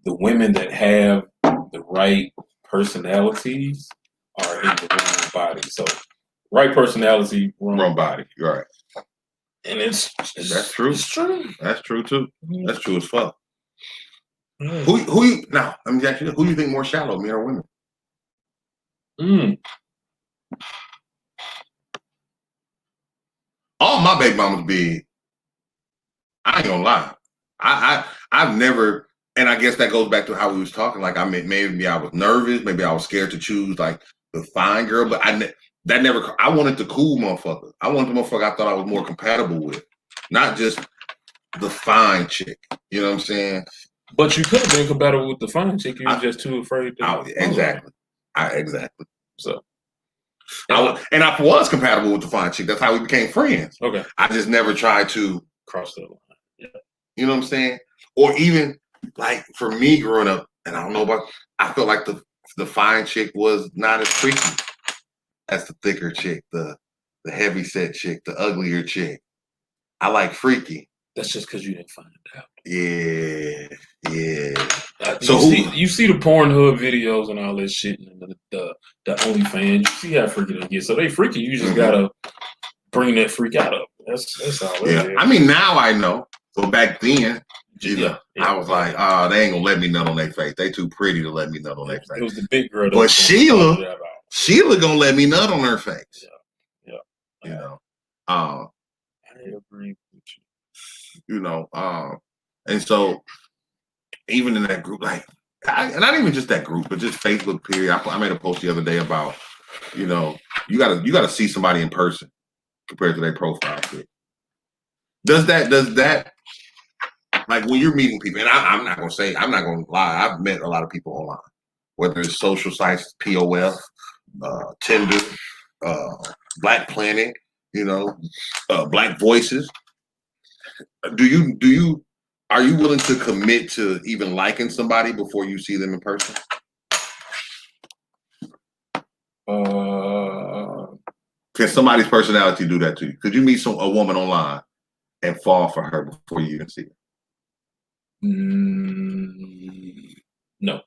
the women that have the right personalities are in the wrong body. So right personality, wrong body. Right. And that's true. It's true. That's true too. That's true as fuck. Who you now? Let me ask you, who do you think more shallow, men or women? All my baby mamas be. I ain't gonna lie. I've never, and I guess that goes back to how we was talking. Like maybe I was nervous, maybe I was scared to choose like the fine girl, but I wanted the cool motherfucker. I wanted the motherfucker I thought I was more compatible with, not just the fine chick. You know what I'm saying? But you could have been compatible with the fine chick. You were just too afraid to. Exactly. Exactly. So. I was compatible with the fine chick. That's how we became friends. Okay. I just never tried to cross that line. Yeah. You know what I'm saying? Or even like for me growing up, and I don't know about, I felt like the fine chick was not as freaky as the thicker chick, the heavy set chick, the uglier chick. I like freaky. That's just because you didn't find it out. Yeah. So you see the Pornhub videos and all that shit, and the OnlyFans. You see how freaky they get. So they freaky. You just gotta bring that freak out of them. That's all. Yeah. I mean, now I know, but back then, you know, Yeah. I was like, oh, they ain't gonna let me nut on their face. They too pretty to let me nut on their face. It was the big girl. But Sheila gonna let me nut on her face. Yeah. You know. I agree with you. You know, and so even in that group, like, not even just that group, but just Facebook period. I made a post the other day about, you know, you gotta see somebody in person compared to their profile pic. Does that like when you're meeting people, and I'm not gonna lie, I've met a lot of people online, whether it's social sites, POF, Tinder, Black Planet, you know, Black Voices. Are you willing to commit to even liking somebody before you see them in person? Can somebody's personality do that to you? Could you meet a woman online and fall for her before you even see her? No,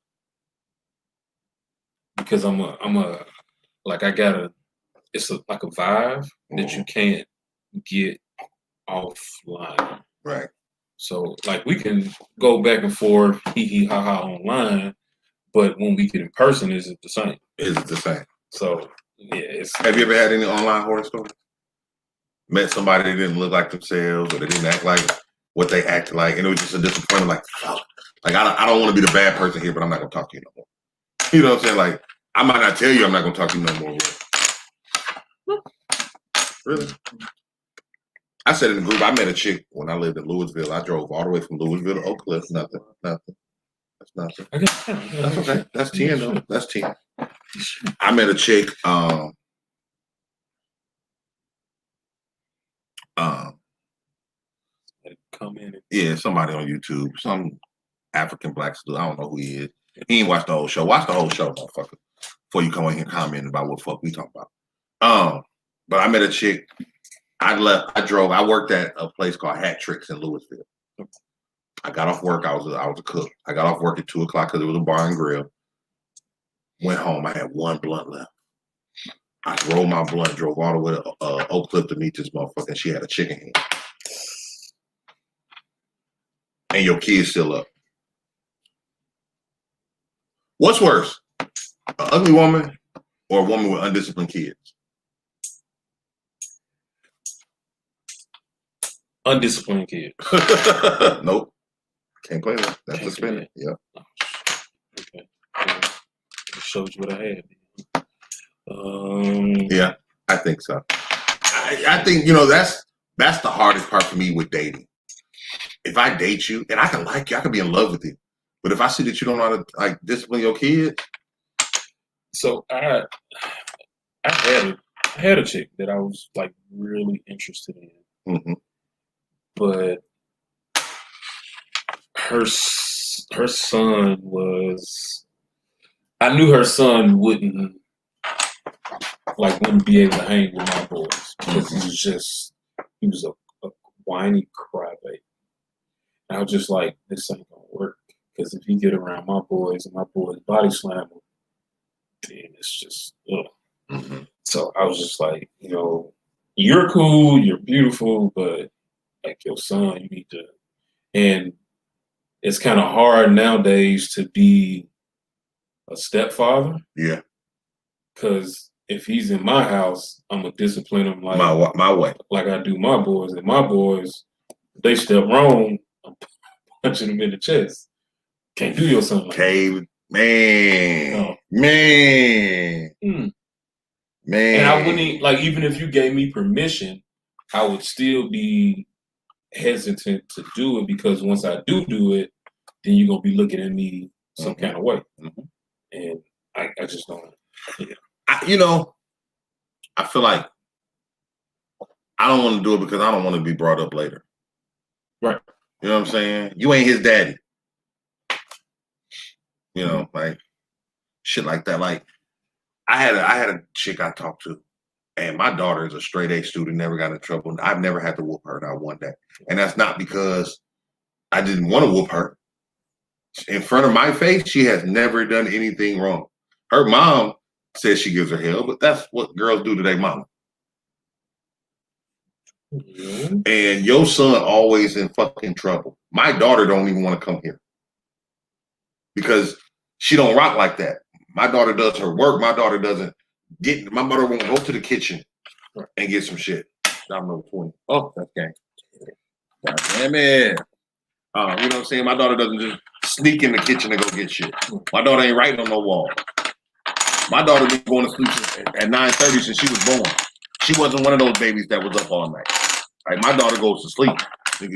because it's like a vibe that you can't get offline. Right. So like we can go back and forth, hee hee ha ha online, but when we get in person, is it the same? Is it the same? So yeah. Have you ever had any online horror stories? Met somebody that didn't look like themselves, or they didn't act like what they acted like, and it was just a disappointment. Like, fuck. Like I don't want to be the bad person here, but I'm not gonna talk to you no more. You know what I'm saying? Like, I might not tell you I'm not gonna talk to you no more. Really? I said in the group, I met a chick when I lived in Louisville. I drove all the way from Louisville to Oak Cliff. Nothing. That's nothing. That's okay. That's 10 though. That's 10. I met a chick. Yeah, somebody on YouTube, some African black dude. I don't know who he is. He ain't watched the whole show. Watch the whole show, motherfucker, before you come in here commenting about what the fuck we talking about. But I met a chick. I worked at a place called Hat Tricks in Louisville. I got off work. I was a cook. I got off work at 2:00 because it was a bar and grill. Went home. I had one blunt left. I rolled my blunt, drove all the way to Oak Cliff to meet this motherfucker, and she had a chicken hand. And your kid's still up. What's worse, an ugly woman or a woman with undisciplined kids? Undisciplined kids. Nope. Can't play that. That's a spinner. Yeah. Okay. It shows you what I had. Yeah, I think so. I think, you know, that's the hardest part for me with dating. If I date you and I can like you, I can be in love with you. But if I see that you don't know how to like discipline your kids. So I had a chick that I was like really interested in. Mm-hmm. But her son was, I knew her son wouldn't be able to hang with my boys because he was a whiny crybaby. And I was just like, this ain't gonna work because if you get around my boys and my boys body slam them, then it's just ugh. Mm-hmm. So I was just like, you know, you're cool, you're beautiful, but like your son, you need to. And it's kind of hard nowadays to be a stepfather. Yeah. Because if he's in my house, I'm gonna discipline him like my way, like I do my boys. And my boys, if they step wrong, I'm punching them in the chest. Can't do your son like that. Man. And I wouldn't like, even if you gave me permission, I would still be hesitant to do it because once I do it, then you're gonna be looking at me some kind of way. Mm-hmm. And I just don't. Yeah. I feel like I don't want to do it because I don't want to be brought up later. Right. You know what I'm saying? You ain't his daddy. You know, like shit like that. Like I had a chick I talked to, and my daughter is a straight A student, never got in trouble. I've never had to whoop her, not one day. And that's not because I didn't want to whoop her. In front of my face, she has never done anything wrong. Her mom says she gives her hell, but that's what girls do to their mama. And your son always in fucking trouble. My daughter don't even want to come here because she don't rock like that. My daughter does her work. My daughter doesn't get. My mother won't go to the kitchen and get some shit. I'm number 20. Oh, that's gang. God damn it. You know what I'm saying? My daughter doesn't just sneak in the kitchen and go get shit. My daughter ain't writing on no wall. My daughter been going to sleep at 9:30 since she was born. She wasn't one of those babies that was up all night. Like my daughter goes to sleep. To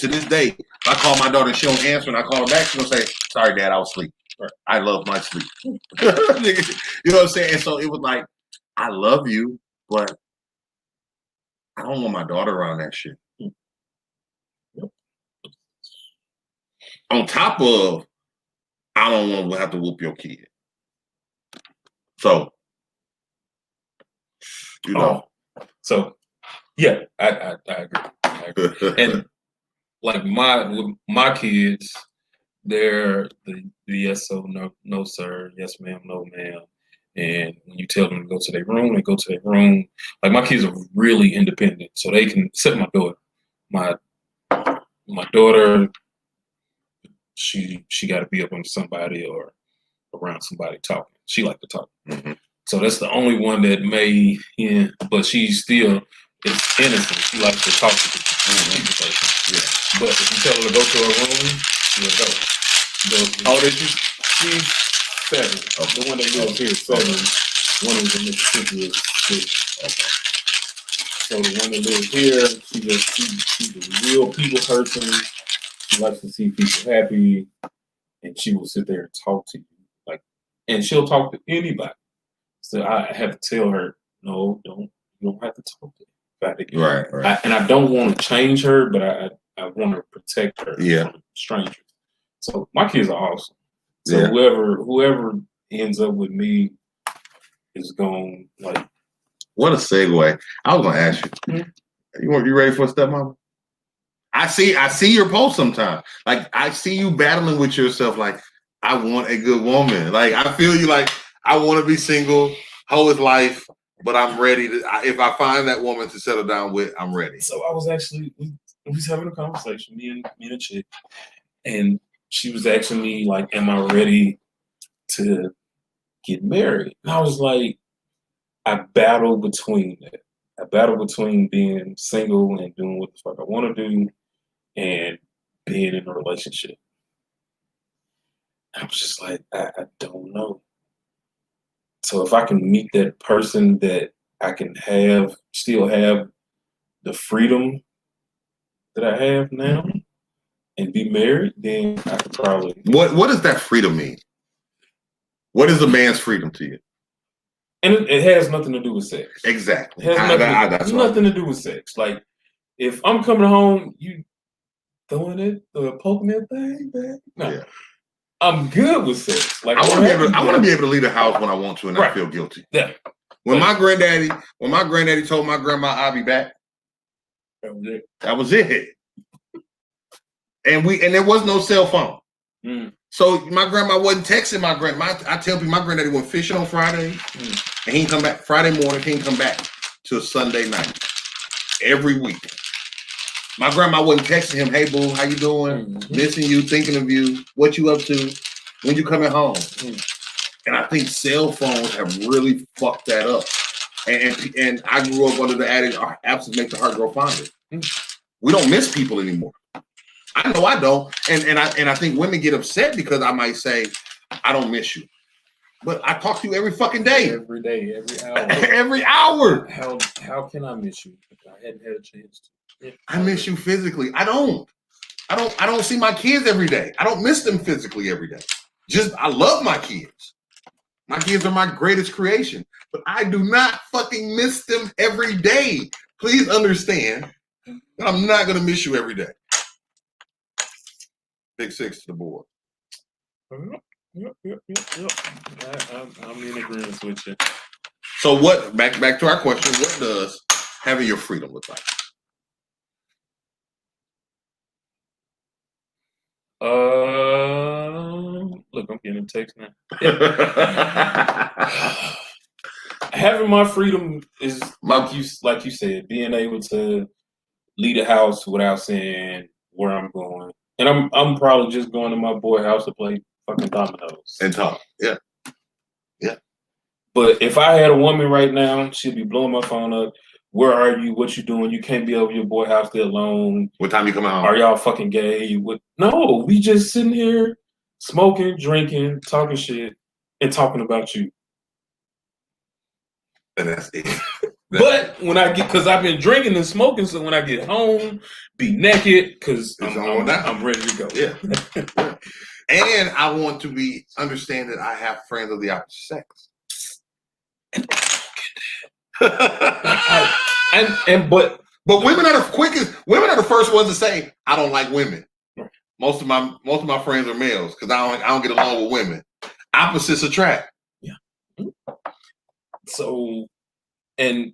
this day, if I call my daughter and she don't answer and I call her back, she's gonna say, "Sorry, Dad, I was asleep. I love my sleep." You know what I'm saying? And so it was like, I love you, but I don't want my daughter around that shit. On top of, I don't want to have to whoop your kid. So, you know. So, yeah, I agree. And like my kids, they're the yes so no sir, yes ma'am, no ma'am. And when you tell them to go to their room, they go to their room. Like my kids are really independent, so they can set my daughter. My daughter, she got to be up on somebody or around somebody talking. She like to talk. Mm-hmm. So that's the only one that may, yeah, but she still is innocent. She likes to talk to people. Mm-hmm. Yeah. But if you tell her to go to her room, she'll go. How old is she? She's 7. Okay. The one that lives here is 7. One is in Mississippi is 6. Okay. So the one that lives here, she's a real people person. She likes to see people happy, and she will sit there and talk to you, and she'll talk to anybody. So I have to tell her, no, you don't have to talk to anybody. Right. And I don't want to change her, but I want to protect her from strangers. So my kids are awesome. So whoever ends up with me is going like. What a segue! I was gonna ask you. Mm-hmm. You ready for a stepmom? I see your post sometimes. Like I see you battling with yourself. Like I want a good woman. Like I feel you. Like I want to be single, hoe is life, but I'm ready to. If I find that woman to settle down with, I'm ready. So I was actually we was having a conversation, me and a chick, and she was asking me like, "Am I ready to get married?" And I was like, I battle between that. I battle between being single and doing what the fuck I want to do, and being in a relationship. I was just like, I don't know. So if I can meet that person that I can still have the freedom that I have now and be married, then I could probably. What does that freedom mean? What is a man's freedom to you? And it has nothing to do with sex. Exactly. It has nothing to do with sex. Like, if I'm coming home, you throwing it, poking that thing back? No. Yeah. I'm good with sex. Like I want to be able to leave the house when I want to and not feel guilty. Yeah. When my granddaddy told my grandma I'll be back, that was it. And there was no cell phone. Mm. So my grandma wasn't texting my grandma. I tell people my granddaddy went fishing on Friday, and he didn't come back Friday morning. He didn't come back till Sunday night every week. My grandma wasn't texting him, "Hey boo, how you doing? Mm-hmm. Missing you, thinking of you. What you up to? When you coming home?" Mm-hmm. And I think cell phones have really fucked that up. And I grew up under the adage, "Absence makes the heart grow fonder." Mm-hmm. We don't miss people anymore. I know I don't, and I think women get upset because I might say, "I don't miss you," but I talk to you every fucking day, every day, every hour, every hour. How can I miss you? I hadn't had a chance to. I miss you physically. I don't see my kids every day. I don't miss them physically every day. Just I love my kids. My kids are my greatest creation, but I do not fucking miss them every day. Please understand that I'm not gonna miss you every day. Big 6 to the board. Yep. I'm in agreement with you. So what? Back to our question. What does having your freedom look like? Look, I'm getting a text now. Having my freedom is like you said, being able to leave the house without saying where I'm going. And I'm probably just going to my boy house to play fucking dominoes. And talk. Yeah. But if I had a woman right now, she'd be blowing my phone up. Where are you? What you doing? You can't be over your boy house there alone. What time you coming home? Are y'all fucking gay? No, we just sitting here smoking, drinking, talking shit, and talking about you. And that's it. But when I get, because I've been drinking and smoking, so when I get home, be naked, because I'm ready to go. Yeah. And I want to understand that I have friends of the opposite sex. But women are the quickest. Women are the first ones to say, "I don't like women." Most of my friends are males because I don't get along with women. Opposites attract. Yeah. So, and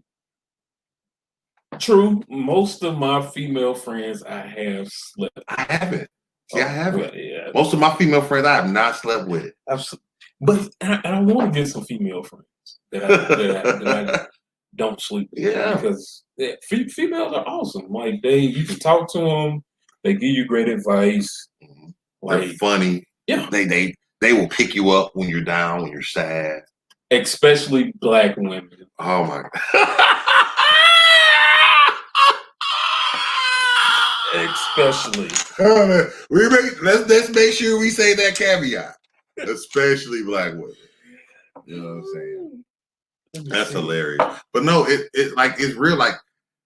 true, most of my female friends I have slept. I haven't. See, I haven't. Yeah. Most of my female friends I have not slept with. Absolutely. But I want to get some female friends that I don't sleep with. Yeah. Because females are awesome. Like you can talk to them. They give you great advice. They're funny. Yeah. They will pick you up when you're down, when you're sad. Especially black women. Oh my God. Especially. Let's make sure we say that caveat. Especially black women. You know what I'm saying? That's hilarious. But no, it's real. Like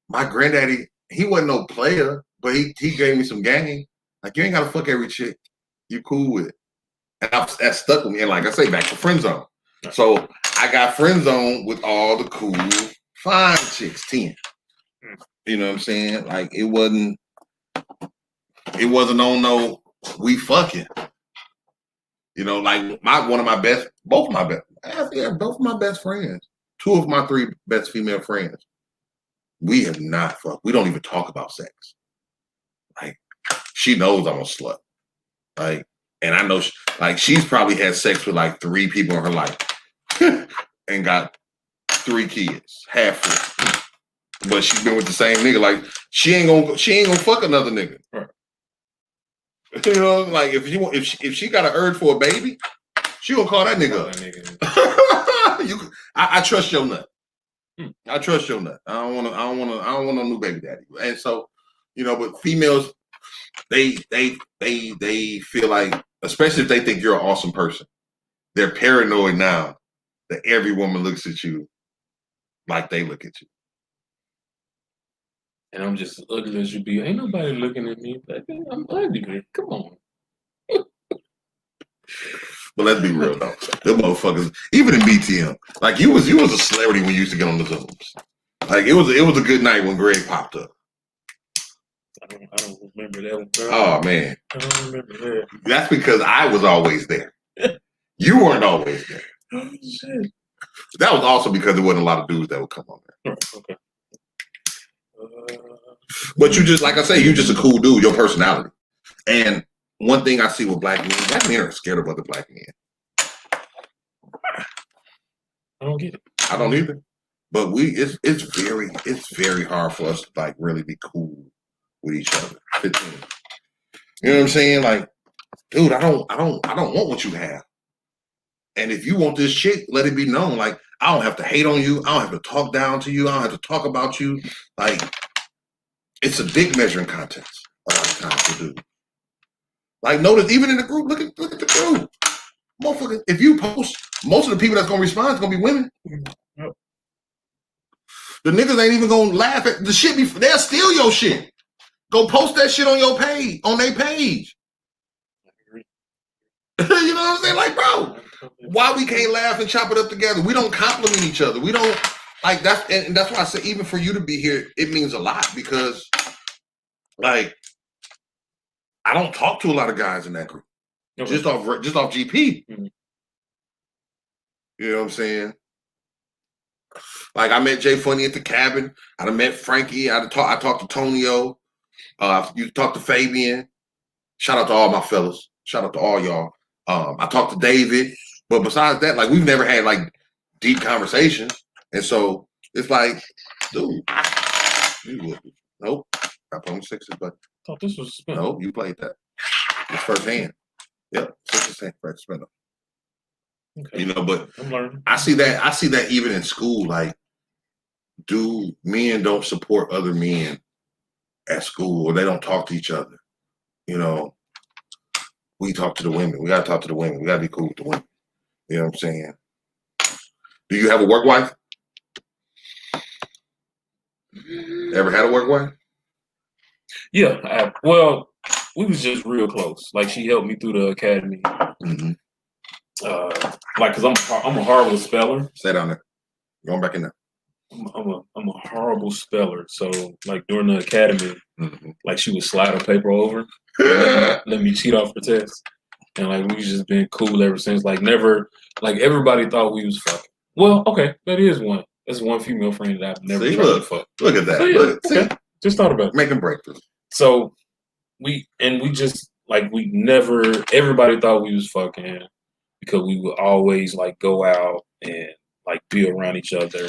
my granddaddy, he wasn't no player, but he gave me some game. Like you ain't gotta fuck every chick you cool with. And that stuck with me. And like I say, back to friend zone. So I got friend zone with all the cool, fine chicks, 10. You know what I'm saying? Like it wasn't on no we fucking. You know, like both of my best friends, 2 of my 3 best female friends, we have not fucked. We don't even talk about sex. Like, she knows I'm a slut. Like, and I know, she's probably had sex with like 3 people in her life and got 3 kids, half full. But she's been with the same nigga. Like, she ain't gonna fuck another nigga. Right. You know, like if she got an urge for a baby, she gonna call that nigga up. I trust your nut. I trust your nut. I don't want no new baby daddy. And so, you know, but females, they feel like, especially if they think you're an awesome person, they're paranoid now that every woman looks at you like they look at you. And I'm just as ugly as you be. Ain't nobody looking at me, baby. I'm ugly. Come on. But let's be real though. Them motherfuckers, even in BTM, like you was a celebrity when you used to get on the Zooms. Like it was a good night when Greg popped up. I don't remember that one. Girl. Oh man. I don't remember that. That's because I was always there. You weren't always there. Oh shit. That was also because there wasn't a lot of dudes that would come on there. Okay. But you just, like I say, you just a cool dude, your personality. And one thing I see with black men are scared of other black men. I don't get it. I don't either. But it's very hard for us to like really be cool with each other. 15. You know what I'm saying? Like, dude, I don't want what you have. And if you want this chick, let it be known. Like, I don't have to hate on you. I don't have to talk down to you. I don't have to talk about you. Like, it's a dick measuring contest a lot of times to do. Like, notice even in the group, look at the group. Motherfucker, if you post, most of the people that's gonna respond is gonna be women. Yep. The niggas ain't even gonna laugh at the shit. They'll steal your shit. Go post that shit on your page, on their page. You know what I'm saying? Like, bro, why we can't laugh and chop it up together? We don't compliment each other. We don't like that's, and that's why I say even for you to be here, it means a lot because, like, I don't talk to a lot of guys in that group. Okay. Just off GP. Mm-hmm. You know what I'm saying? Like I met Jay Funny at the cabin. I done met Frankie. I talked to Tonio. You talked to Fabian. Shout out to all my fellas. Shout out to all y'all. I talked to David. But besides that, like we've never had like deep conversations. And so it's like, dude, nope. I put on sixes, but I thought this was spin. no, you played that. It's first hand. Yep, 6% first spinner. Okay. You know, but I'm learning. I see that even in school. Like, men don't support other men at school, or they don't talk to each other. You know, we talk to the women. We gotta talk to the women. We gotta be cool with the women. You know what I'm saying? Do you have a work wife? Ever had a work wife? Yeah. Well, we was just real close. Like she helped me through the academy. Mm-hmm. Like, cause I'm a horrible speller. Stay down there. Going back in there. I'm a horrible speller. So like during the academy, like she would slide her paper over, let me cheat off the test, and like we just been cool ever since. Like never, like everybody thought we was fucking. Well, okay, that is one. That's one female friend that I've never tried to fuck. Look at that. So, yeah, Look, okay. Just thought about it. Making breakthrough. So we just like we never. Everybody thought we was fucking because we would always like go out and like be around each other,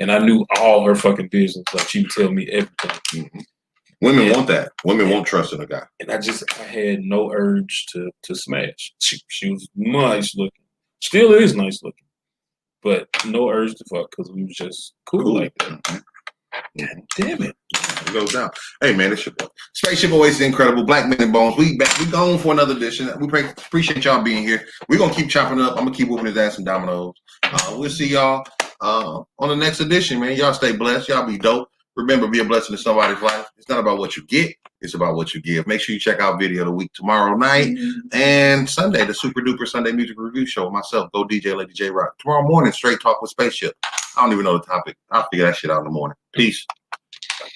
and I knew all her fucking business. Like she would tell me everything. Women want that. Women won't trust in a guy. And I had no urge to smash. She was nice looking, still is nice looking, but no urge to fuck because we was just cool like that. God damn it. It goes down. Hey man, it's your boy. Spaceship Boys, incredible. Black Men and Bones. We back. We going for another edition. We appreciate y'all being here. We're gonna keep chopping up. I'm gonna keep whooping his ass in dominoes. We'll see y'all on the next edition, man. Y'all stay blessed. Y'all be dope. Remember, be a blessing to somebody's life. It's not about what you get. It's about what you give. Make sure you check out Video of the Week tomorrow night and Sunday, the Super Duper Sunday Music Review Show. Myself, Go DJ Lady J Rock. Tomorrow morning, Straight Talk with Spaceship. I don't even know the topic. I'll figure that shit out in the morning. Peace.